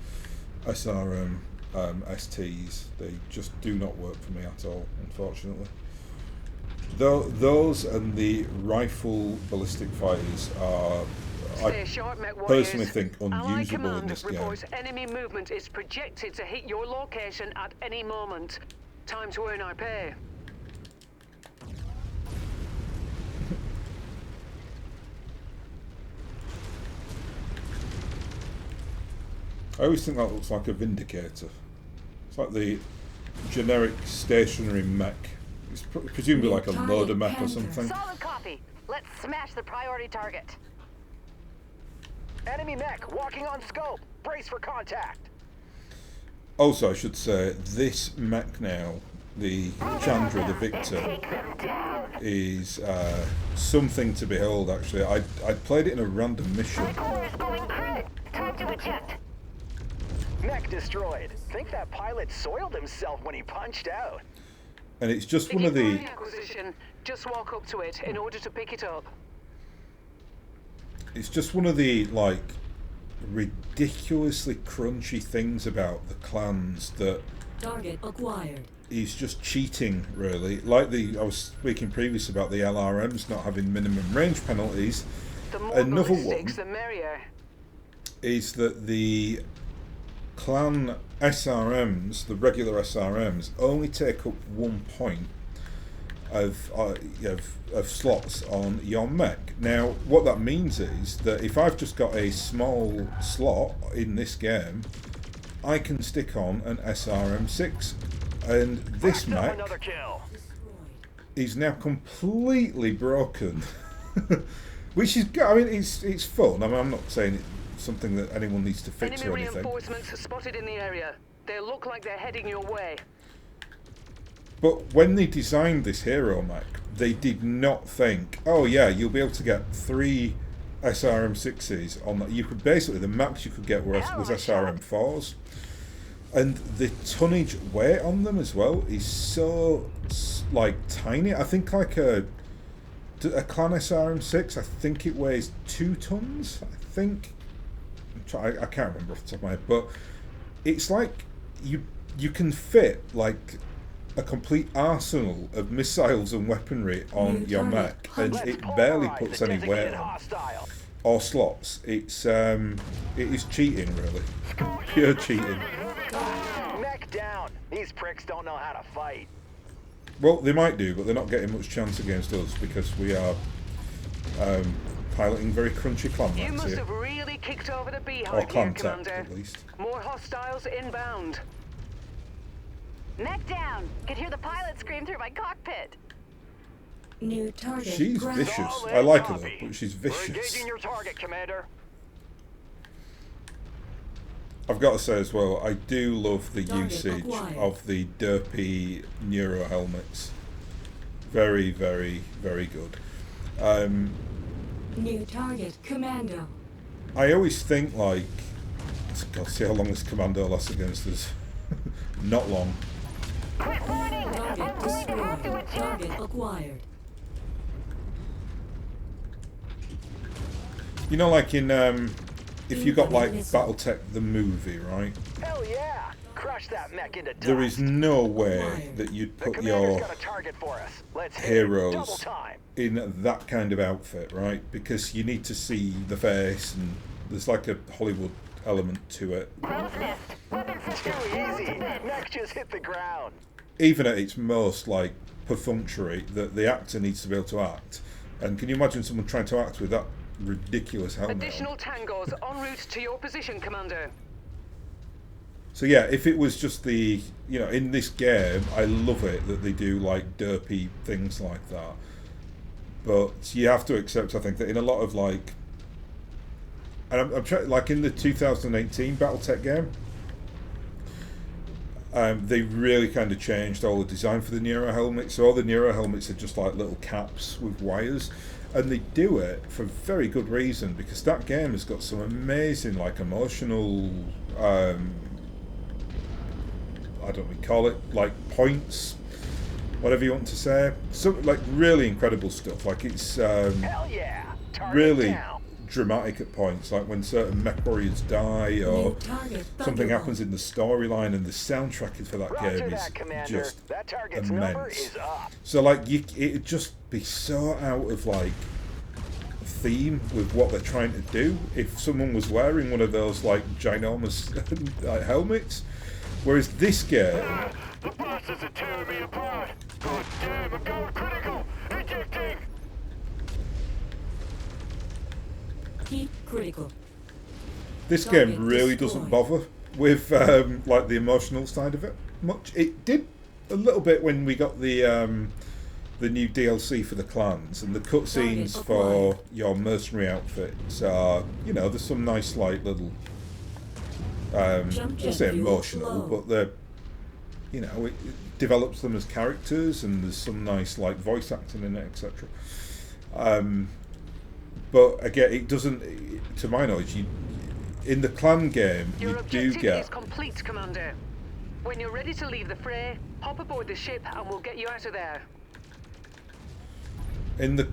SRM STs. They just do not work for me at all, unfortunately. Those and the rifle ballistic fighters are, Stay I sharp, MechWarriors. personally think, Allied unusable in command this game. reports enemy movement is projected to hit your location at any moment. Time to earn our pay. I always think that looks like a Vindicator. It's like the generic stationary mech. It's presumably like a loader mech or something. Solid copy. Let's smash the priority target. Enemy mech walking on scope. Brace for contact. Also, I should say, this mech now, the Chandra, the Victor, is something to behold, actually. I played it in a random mission. Core is going crit. Time to eject. Mech destroyed. Think that pilot soiled himself when he punched out. And it's just If one you of the... find the acquisition, just walk up to it in order to pick it up. It's just one of the, like, ridiculously crunchy things about the clans that Target acquired. is just cheating, really. Like I was speaking previously about the LRMs not having minimum range penalties. The more Another ballistics, one the merrier. is that the clan SRMs, the regular SRMs, only take up 1 point of slots on your mech. Now, what that means is that if I've just got a small slot in this game, I can stick on an SRM6, and this mech Another kill. is now completely broken. Which is, I mean, it's fun. I mean, I'm not saying it's something that anyone needs to fix Enemy or anything. reinforcements spotted in the area. They look like they're heading your way. But when they designed this hero mech, they did not think, oh yeah, you'll be able to get 3 SRM6s on that. You could basically, the max you could get was SRM4s. And the tonnage weight on them as well is so, like, tiny. I think like a clan SRM6, I think it weighs 2 tons, I think. I can't remember off the top of my head, but it's like you can fit like a complete arsenal of missiles and weaponry on your mech, and it barely puts any weight on or slots. It is cheating, really. Pure cheating. Mech down. These pricks don't know how to fight. Well, they might do, but they're not getting much chance against us because we are piloting very crunchy clan You mechs must here. have really kicked over the Or beehive here, clan tech, Commander. at least. More hostiles inbound. Mech down. Could hear the pilot scream through my cockpit. New target. She's ground. vicious. Solid I like her though, copy. but she's We're vicious. engaging your target, Commander. I've got to say as well, I do love the Target usage acquired. of the derpy neuro helmets. Very, very, very good. New target. Commando. I always think like, God, see how long this commando lasts against us. Not long. Target destroyed. Target acquired. You know, like in if you got like Missile. BattleTech the movie, right? Hell yeah! Crush that mech into dust. There is no way that you'd The put commander's your got a target for us. Let's hit it. Double heroes time. in that kind of outfit, right? Because you need to see the face, and there's like a Hollywood element to it. Too easy. Mech just hit the ground. Even at its most like perfunctory, that the actor needs to be able to act. And can you imagine someone trying to act with that ridiculous helmet on? Additional tangos en route to your position, Commander. So yeah, if it was just the, you know, in this game, I love it that they do like derpy things like that. But you have to accept, I think, that in a lot of like, and I'm trying, like in the 2018 BattleTech game, they really kind of changed all the design for the Neuro helmets. So all the Neuro helmets are just like little caps with wires. And they do it for very good reason, because that game has got some amazing like emotional I don't know what we call it, like points, whatever you want to say. Some like really incredible stuff. Like it's Hell yeah! Target really down. dramatic at points, like when certain MechWarriors die or New target. something Thunderbolt. happens in the storyline, and the soundtrack for that Roger game that, is Commander. just That target's number immense. is up. So like it'd just be so out of like theme with what they're trying to do if someone was wearing one of those like ginormous like, helmets. Whereas this game, The bosses are tearing me apart. God damn, I'm going critical. Ejecting. Heat critical. this Target game really doesn't destroyed. bother with like the emotional side of it much. It did a little bit when we got the new DLC for the clans, and the cutscenes Target for acquired. your mercenary outfits are, you know, there's some nice like little Jump I jet say fuel emotional, low. but they're, you know, it develops them as characters, and there's some nice like voice acting in it, etc. But again, it doesn't, to my knowledge, in the clan game Your you do objective get is complete, Commander. When you're ready to leave the fray, hop aboard the ship and we'll get you out of there. in the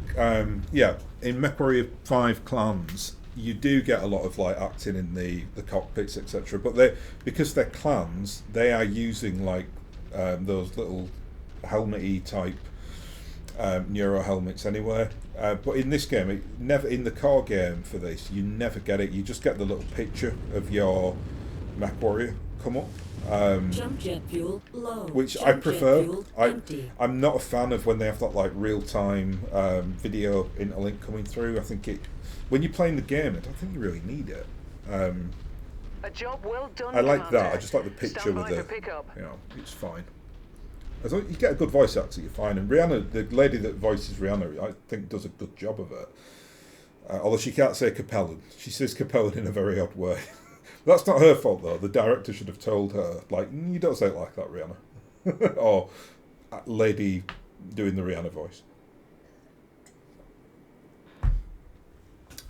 in MechWarrior 5 clans you do get a lot of like acting in the cockpits, etc. But because they're clans, they are using like those little helmet-y type neuro helmets anyway. But in this game, never in the core game for this, you never get it. You just get the little picture of your MechWarrior come up. Jump jet fuel low. Which Jump I jet prefer. fuel empty. I'm not a fan of when they have that like real-time video interlink coming through. I think when you're playing the game, I don't think you really need it. A job well done, I like Commander. that. I just like the picture Stand with by the, for pickup. you know, it's fine. As long as you get a good voice actor, you're fine. And Rihanna, the lady that voices Rihanna, I think does a good job of it. Although she can't say Capellan. She says Capellan in a very odd way. That's not her fault, though. The director should have told her, like, you don't say it like that, Rihanna. Or lady doing the Rihanna voice.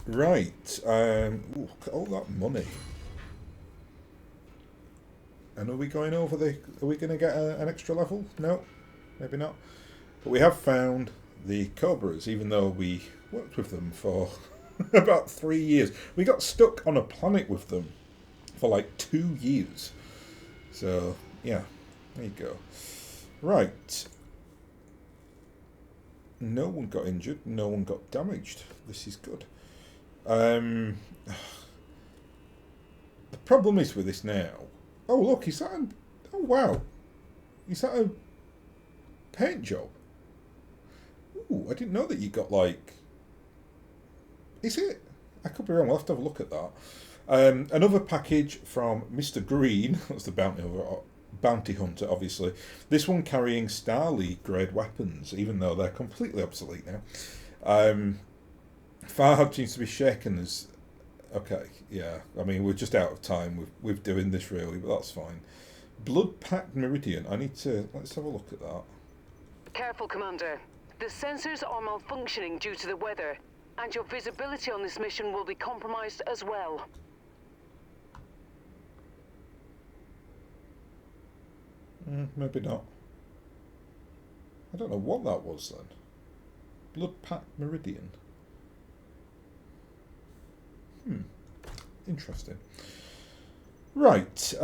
Right. Ooh, look at all that money. And are we going over the... Are we going to get an extra level? No, maybe not. But we have found the Cobras, even though we worked with them for about 3 years. We got stuck on a planet with them for like 2 years. So, yeah, there you go. Right. No one got injured. No one got damaged. This is good. The problem is with this now... Oh, look, is that oh, wow. Is that a paint job? Ooh, I didn't know that you got, like... Is it? I could be wrong. We'll have to have a look at that. Another package from Mr. Green. That's the bounty bounty hunter, obviously. This one carrying Star League grade weapons, even though they're completely obsolete now. Farhad seems to be shaken as... Okay, yeah. I mean, we're just out of time with doing this, really, but that's fine. Blood-packed Meridian. I need to... Let's have a look at that. Careful, Commander. The sensors are malfunctioning due to the weather, and your visibility on this mission will be compromised as well. Maybe not. I don't know what that was then. Blood-packed Meridian. Interesting. Right.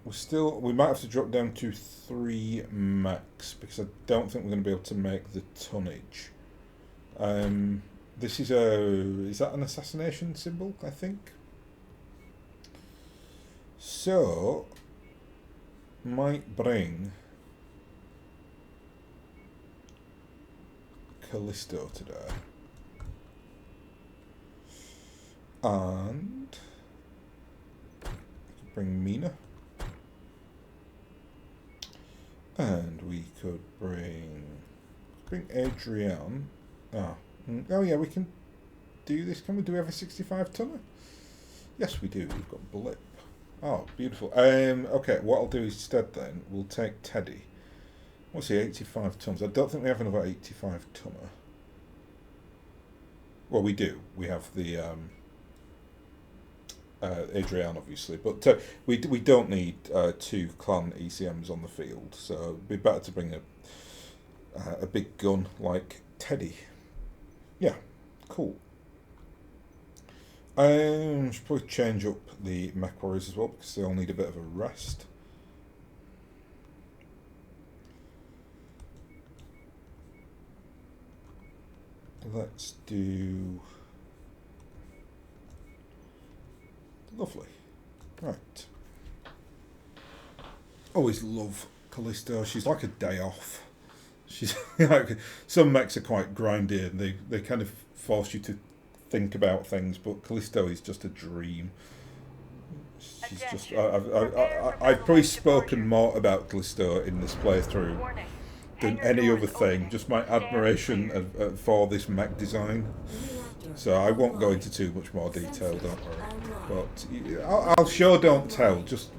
We might have to drop down to 3 max because I don't think we're going to be able to make the tonnage. This is that an assassination symbol, I think? So, might bring Callisto today. And bring Mina. And we could bring Adrian. Oh yeah, we can do this. Can we do every 65 tonner? Yes, we do. We've got Blip. Oh, beautiful. Okay, what I'll do instead then, we'll take Teddy. What's he, 85 tons? I don't think we have another 85 tonner. Well, we do. We have the Adrian, obviously, but we don't need 2 clan ECMs on the field, so it'd be better to bring a big gun like Teddy. Yeah, cool. Should probably change up the MechWarriors as well because they all need a bit of a rest. Let's do... Lovely. Right. Always love Callisto. She's like a day off. She's like, some mechs are quite grindy and they kind of force you to think about things, but Callisto is just a dream. She's just... I've probably spoken more about Callisto in this playthrough than any other thing. Just my admiration for this mech design. So I won't go into too much more detail, don't worry. But I'll show, don't tell. Just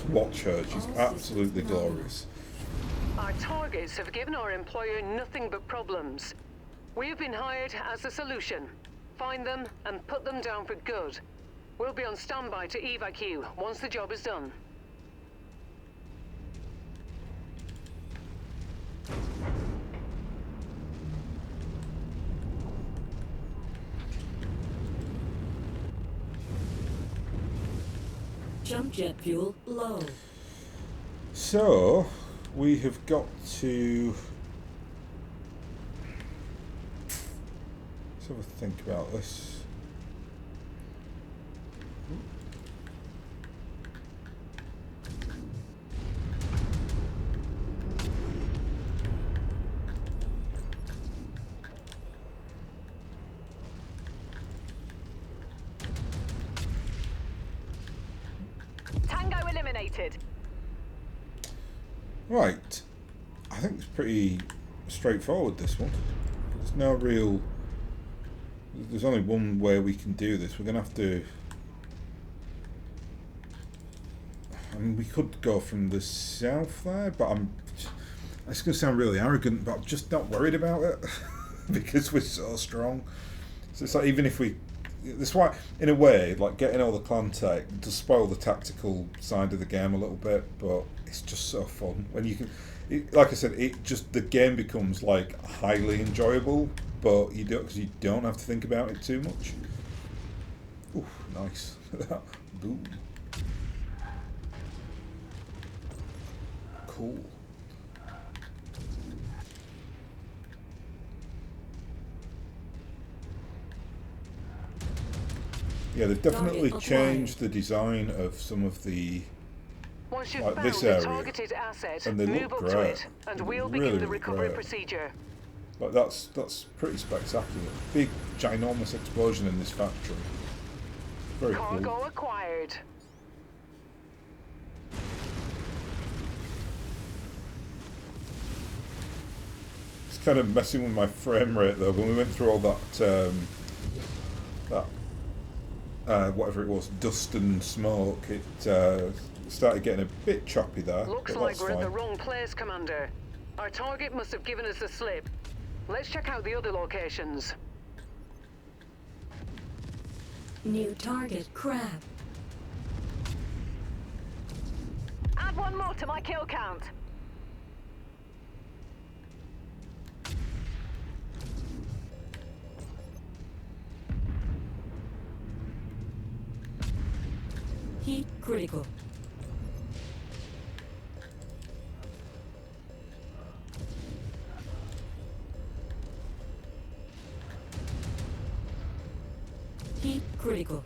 watch her. She's absolutely glorious. Our targets have given our employer nothing but problems. We have been hired as a solution. Find them and put them down for good. We'll be on standby to evac you once the job is done. Jump jet fuel low. So, we have got to... Let's have a think about this. Tango eliminated. Right. I think it's pretty straightforward, this one. There's no real... There's only one way we can do this. We're going to have to... I mean, we could go from the south there, but it's going to sound really arrogant, but I'm just not worried about it because we're so strong. So it's like, even if we... That's why, in a way, like getting all the clan tech does spoil the tactical side of the game a little bit, but it's just so fun when you can... like I said, the game becomes like highly enjoyable, but you don't, because you don't have to think about it too much. Ooh, nice. Boom. Cool. Yeah, they've definitely changed the design of some of the... Once you've like found this the area, targeted asset, and they move look up to great. it, and we'll Really, begin the really recovery great. procedure. Like that's pretty spectacular. Big, ginormous explosion in this factory. Very Cargo cool. acquired. kind of messing with my frame rate though. When we went through all whatever it was, dust and smoke, it started getting a bit choppy there. Looks but like that's we're at the fine. wrong place, Commander. Our target must have given us the slip. Let's check out the other locations. New target, Crab. Add one more to my kill count. Heat critical. Heat critical.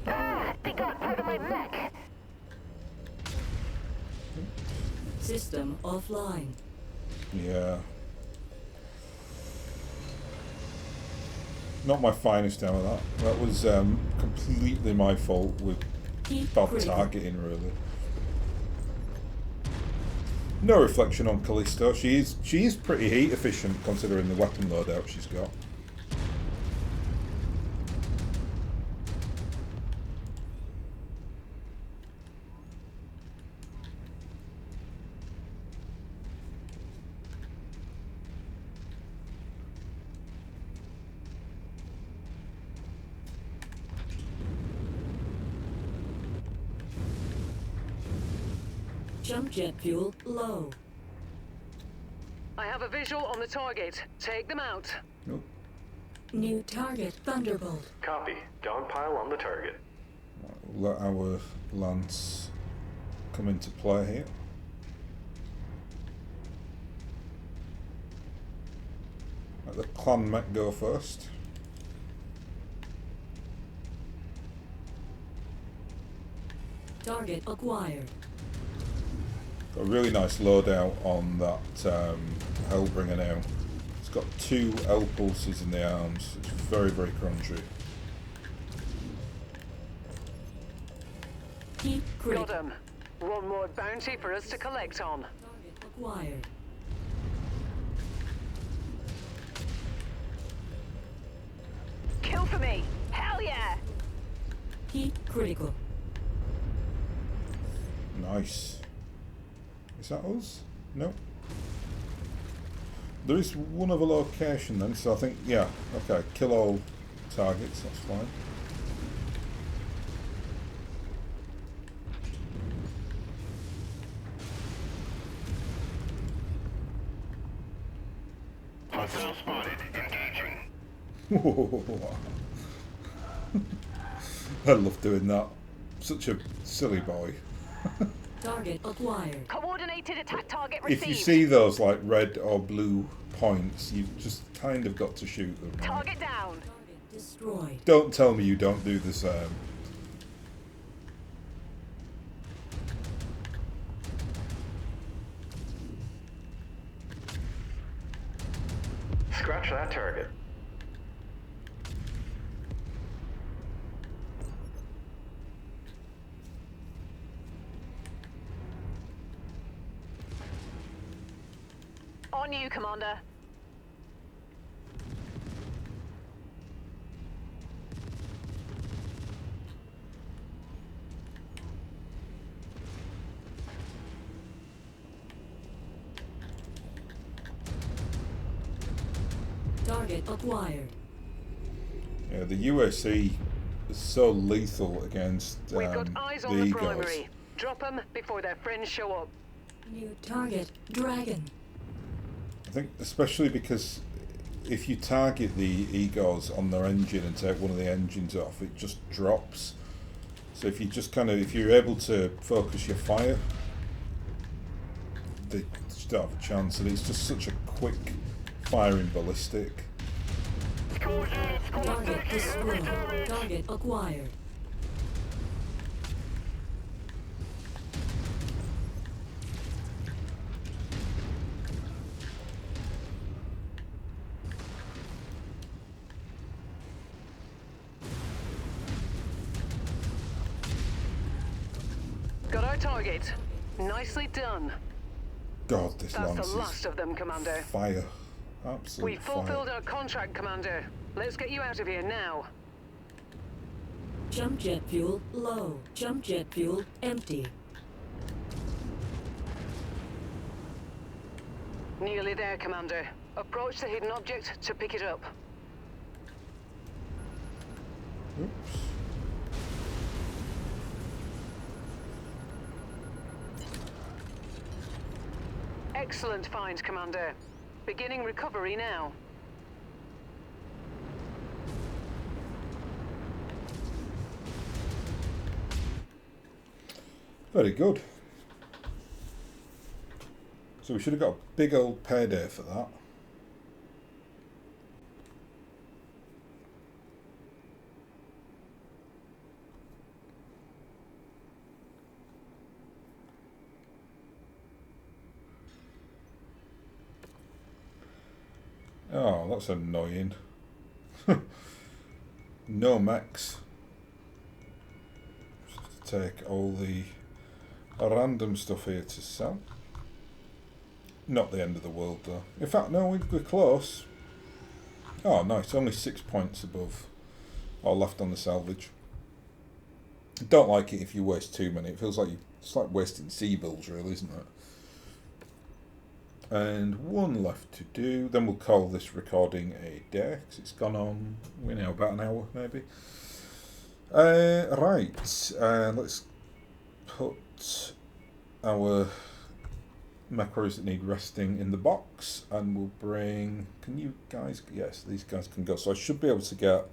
They got part of my mech. System offline. Yeah. Not my finest hour, that. That was completely my fault with Heat bad critical. targeting, really. No reflection on Callisto. She is pretty heat efficient considering the weapon loadout she's got. Jump jet fuel low. I have a visual on the target. Take them out. Nope. New target, Thunderbolt. Copy. Dogpile on the target. We'll let our lance come into play here. Let the clan mech go first. Target acquired. Got a really nice loadout on that Hellbringer now. It's got 2 L pulses in the arms. It's very, very crunchy. Heat critical. Got 'em. One more bounty for us to collect on. Target acquired. Kill for me. Hell yeah. Heat critical. Nice. Is that us? No. There is one other location then, so I think, yeah, okay, kill all targets, that's fine. Hostile spotted. Engaging. I love doing that. Such a silly boy. Target acquired. Coordinated attack target received. If you see those like red or blue points, you've just kind of got to shoot them. Right? Target down. Target destroyed. Don't tell me you don't do the same. Scratch that target. On you, Commander. Target acquired. Yeah, the USC is so lethal against We've got eyes on the the Eagles. primary. Drop 'em before their friends show up. New target, Dragon. I think especially because if you target the Egos on their engine and take one of the engines off, it just drops. So if you just if you're able to focus your fire, they just don't have a chance. And it's just such a quick firing ballistic. Target destroyed. Target acquired. Got our target. Nicely done. God, this That's lance the last is of them, Commander. fire. Absolutely We fulfilled fine. our contract, Commander. Let's get you out of here now. Jump jet fuel low. Jump jet fuel empty. Nearly there, Commander. Approach the hidden object to pick it up. Oops. Excellent find, Commander. Beginning recovery now. Very good. So we should have got a big old payday for that. Oh, that's annoying. No mechs. Just take all the random stuff here to sell. Not the end of the world though. In fact, no, we're close. Oh, nice. Only 6 points above or left on the salvage. Don't like it if you waste too many. It feels like it's like wasting sea bills, really, isn't it? And one left to do. Then we'll call this recording a day because it's gone on. We're now about an hour, maybe. Right. Let's put our MechWarriors that need resting in the box, and we'll bring. Can you guys? Yes, these guys can go. So I should be able to get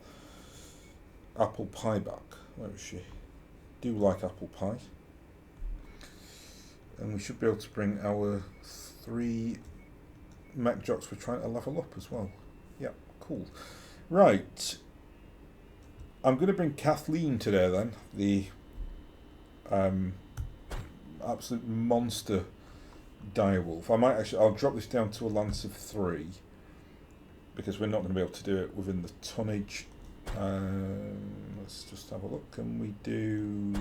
apple pie back. Where is she? Do like apple pie. And we should be able to bring our 3 mech jocks we're trying to level up as well. Yeah, cool. Right. I'm going to bring Kathleen today then, the absolute monster direwolf. I might actually, I'll drop this down to a lance of 3 because we're not going to be able to do it within the tonnage. Let's just have a look. Can we do?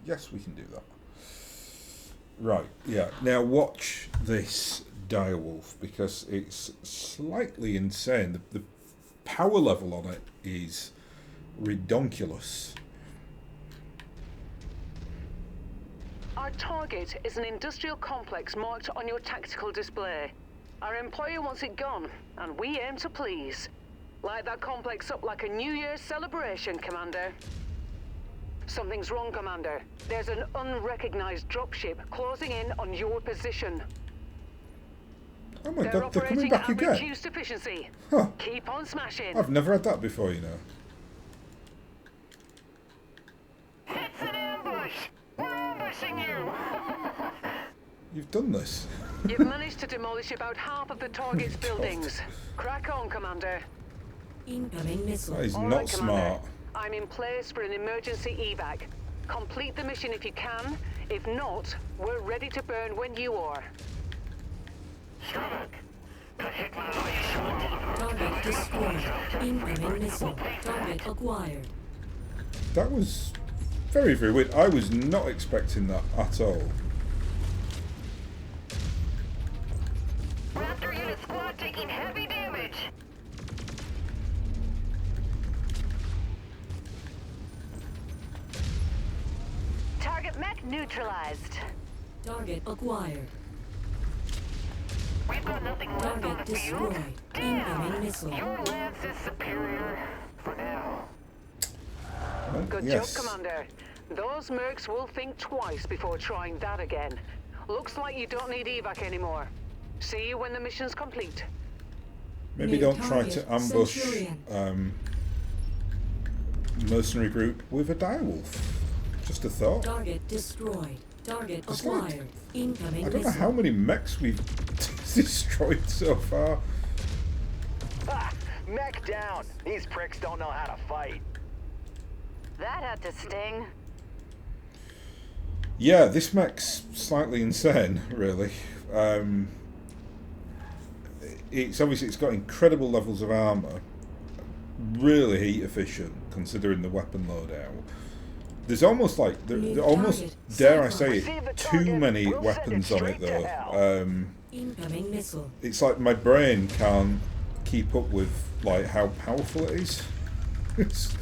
Yes, we can do that. Right, yeah. Now watch this direwolf because it's slightly insane. The power level on it is redonkulous. Our target is an industrial complex marked on your tactical display. Our employer wants it gone, and we aim to please. Light that complex up like a New Year's celebration, Commander. Something's wrong, Commander. There's an unrecognized dropship closing in on your position. Oh my They're god, they're coming operating back at again. reduced efficiency. Huh. Keep on smashing. I've never had that before, you know. It's an ambush! We're ambushing you! You've done this. You've managed to demolish about half of the target's buildings. Crack on, Commander. Incoming missile. That is All not right, Commander. smart. I'm in place for an emergency evac. Complete the mission if you can. If not, we're ready to burn when you are. Target destroyed. Incoming missile. Target acquired. That was very, very weird. I was not expecting that at all. Raptor unit squad taking heavy damage! Target mech neutralized. Target acquired. We've got nothing left on Target the field. destroyed. Incoming missile. Your lance is superior for now. Oh, Good yes. job, Commander. Those mercs will think twice before trying that again. Looks like you don't need evac anymore. See you when the mission's complete. Maybe New don't try target, to ambush Centurion. mercenary group with a direwolf. Just a thought. Target destroyed. Target It's like- acquired. Incoming I don't know missile. how many mechs we've destroyed so far. Ha! Mech down! These pricks don't know how to fight. That had to sting. Yeah, this mech's slightly insane, really. It's obviously it's got incredible levels of armor, really heat efficient considering the weapon loadout. There's almost like there almost target. dare I Cyclone. say Receive the it, too target. many We'll send it weapons on it straight to though. hell. Incoming missile. It's like my brain can't keep up with like how powerful it is.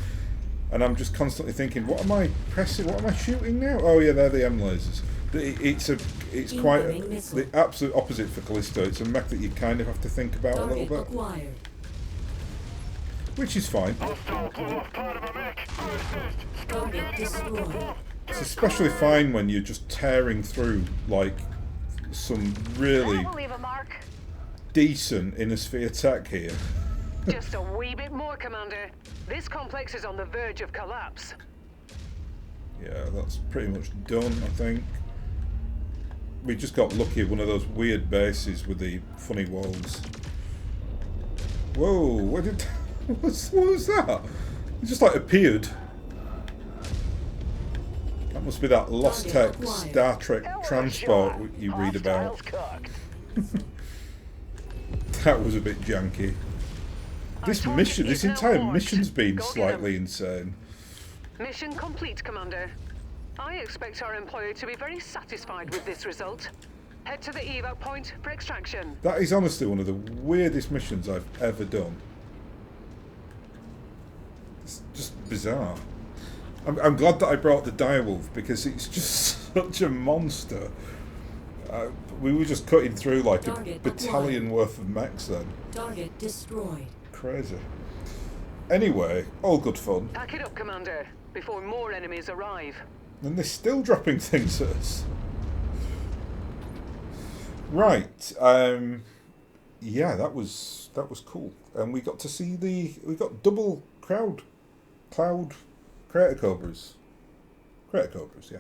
And I'm just constantly thinking, what am I pressing? What am I shooting now? Oh yeah, they're the M lasers. It's quite the absolute opposite for Callisto. It's a mech that you kind of have to think about a little bit, Acquired. which is fine. Target destroyed. It's especially fine when you're just tearing through like some really Leave a mark. decent inner sphere tech here. Just a wee bit more, Commander. This complex is on the verge of collapse. Yeah, that's pretty much done, I think. We just got lucky at one of those weird bases with the funny walls. Whoa, what was that? It just like appeared. That must be that Lost Tech Star Trek transport you read about. That was a bit janky. This mission, this entire mission's been slightly insane. Mission complete, Commander. I expect our employer to be very satisfied with this result. Head to the evac point for extraction. That is honestly one of the weirdest missions I've ever done. It's just bizarre. I'm glad that I brought the direwolf because it's just such a monster. We were just cutting through like a battalion worth of mechs then. Target destroyed. Crazy. Anyway, all good fun. Pack it up, Commander, before more enemies arrive. And they're still dropping things at us. Right. Yeah, that was cool. And we got to see we got double cloud crater cobras. Crater cobras, yeah.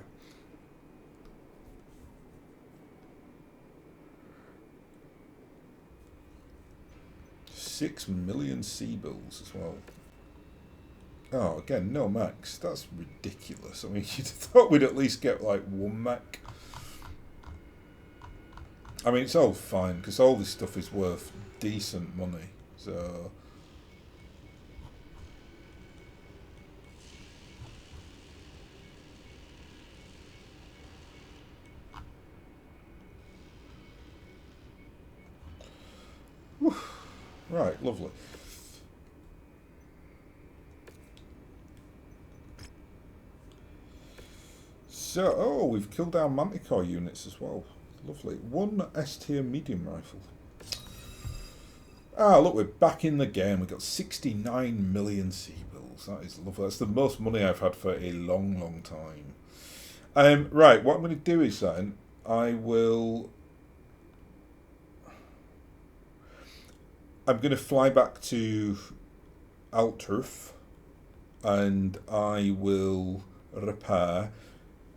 $6 million sea bills as well. Oh, again, no mechs. That's ridiculous. I mean, you'd have thought we'd at least get like one mech. I mean, it's all fine because all this stuff is worth decent money. So. Whew. Right, lovely. So, oh, we've killed our Manticore units as well. Lovely. One S-tier medium rifle. Ah, look, we're back in the game. We've got 69 million sea bills. That is lovely. That's the most money I've had for a long, long time. Right, what I'm going to do is then, I'm going to fly back to Altturf and I will repair.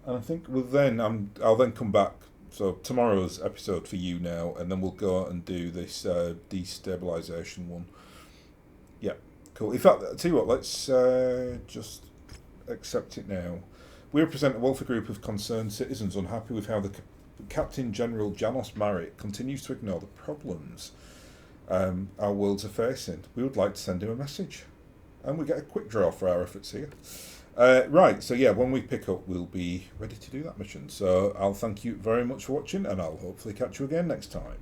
And I think I'll then come back. So tomorrow's episode for you now, and then we'll go out and do this destabilization one. Yeah, cool. In fact, I'll tell you what, let's just accept it now. We represent a wealthy group of concerned citizens unhappy with how the Captain General Janos Marek continues to ignore the problems our worlds are facing. We would like to send him a message. And we get a quick draw for our efforts here. Right, so yeah, when we pick up, we'll be ready to do that mission. So I'll thank you very much for watching, and I'll hopefully catch you again next time.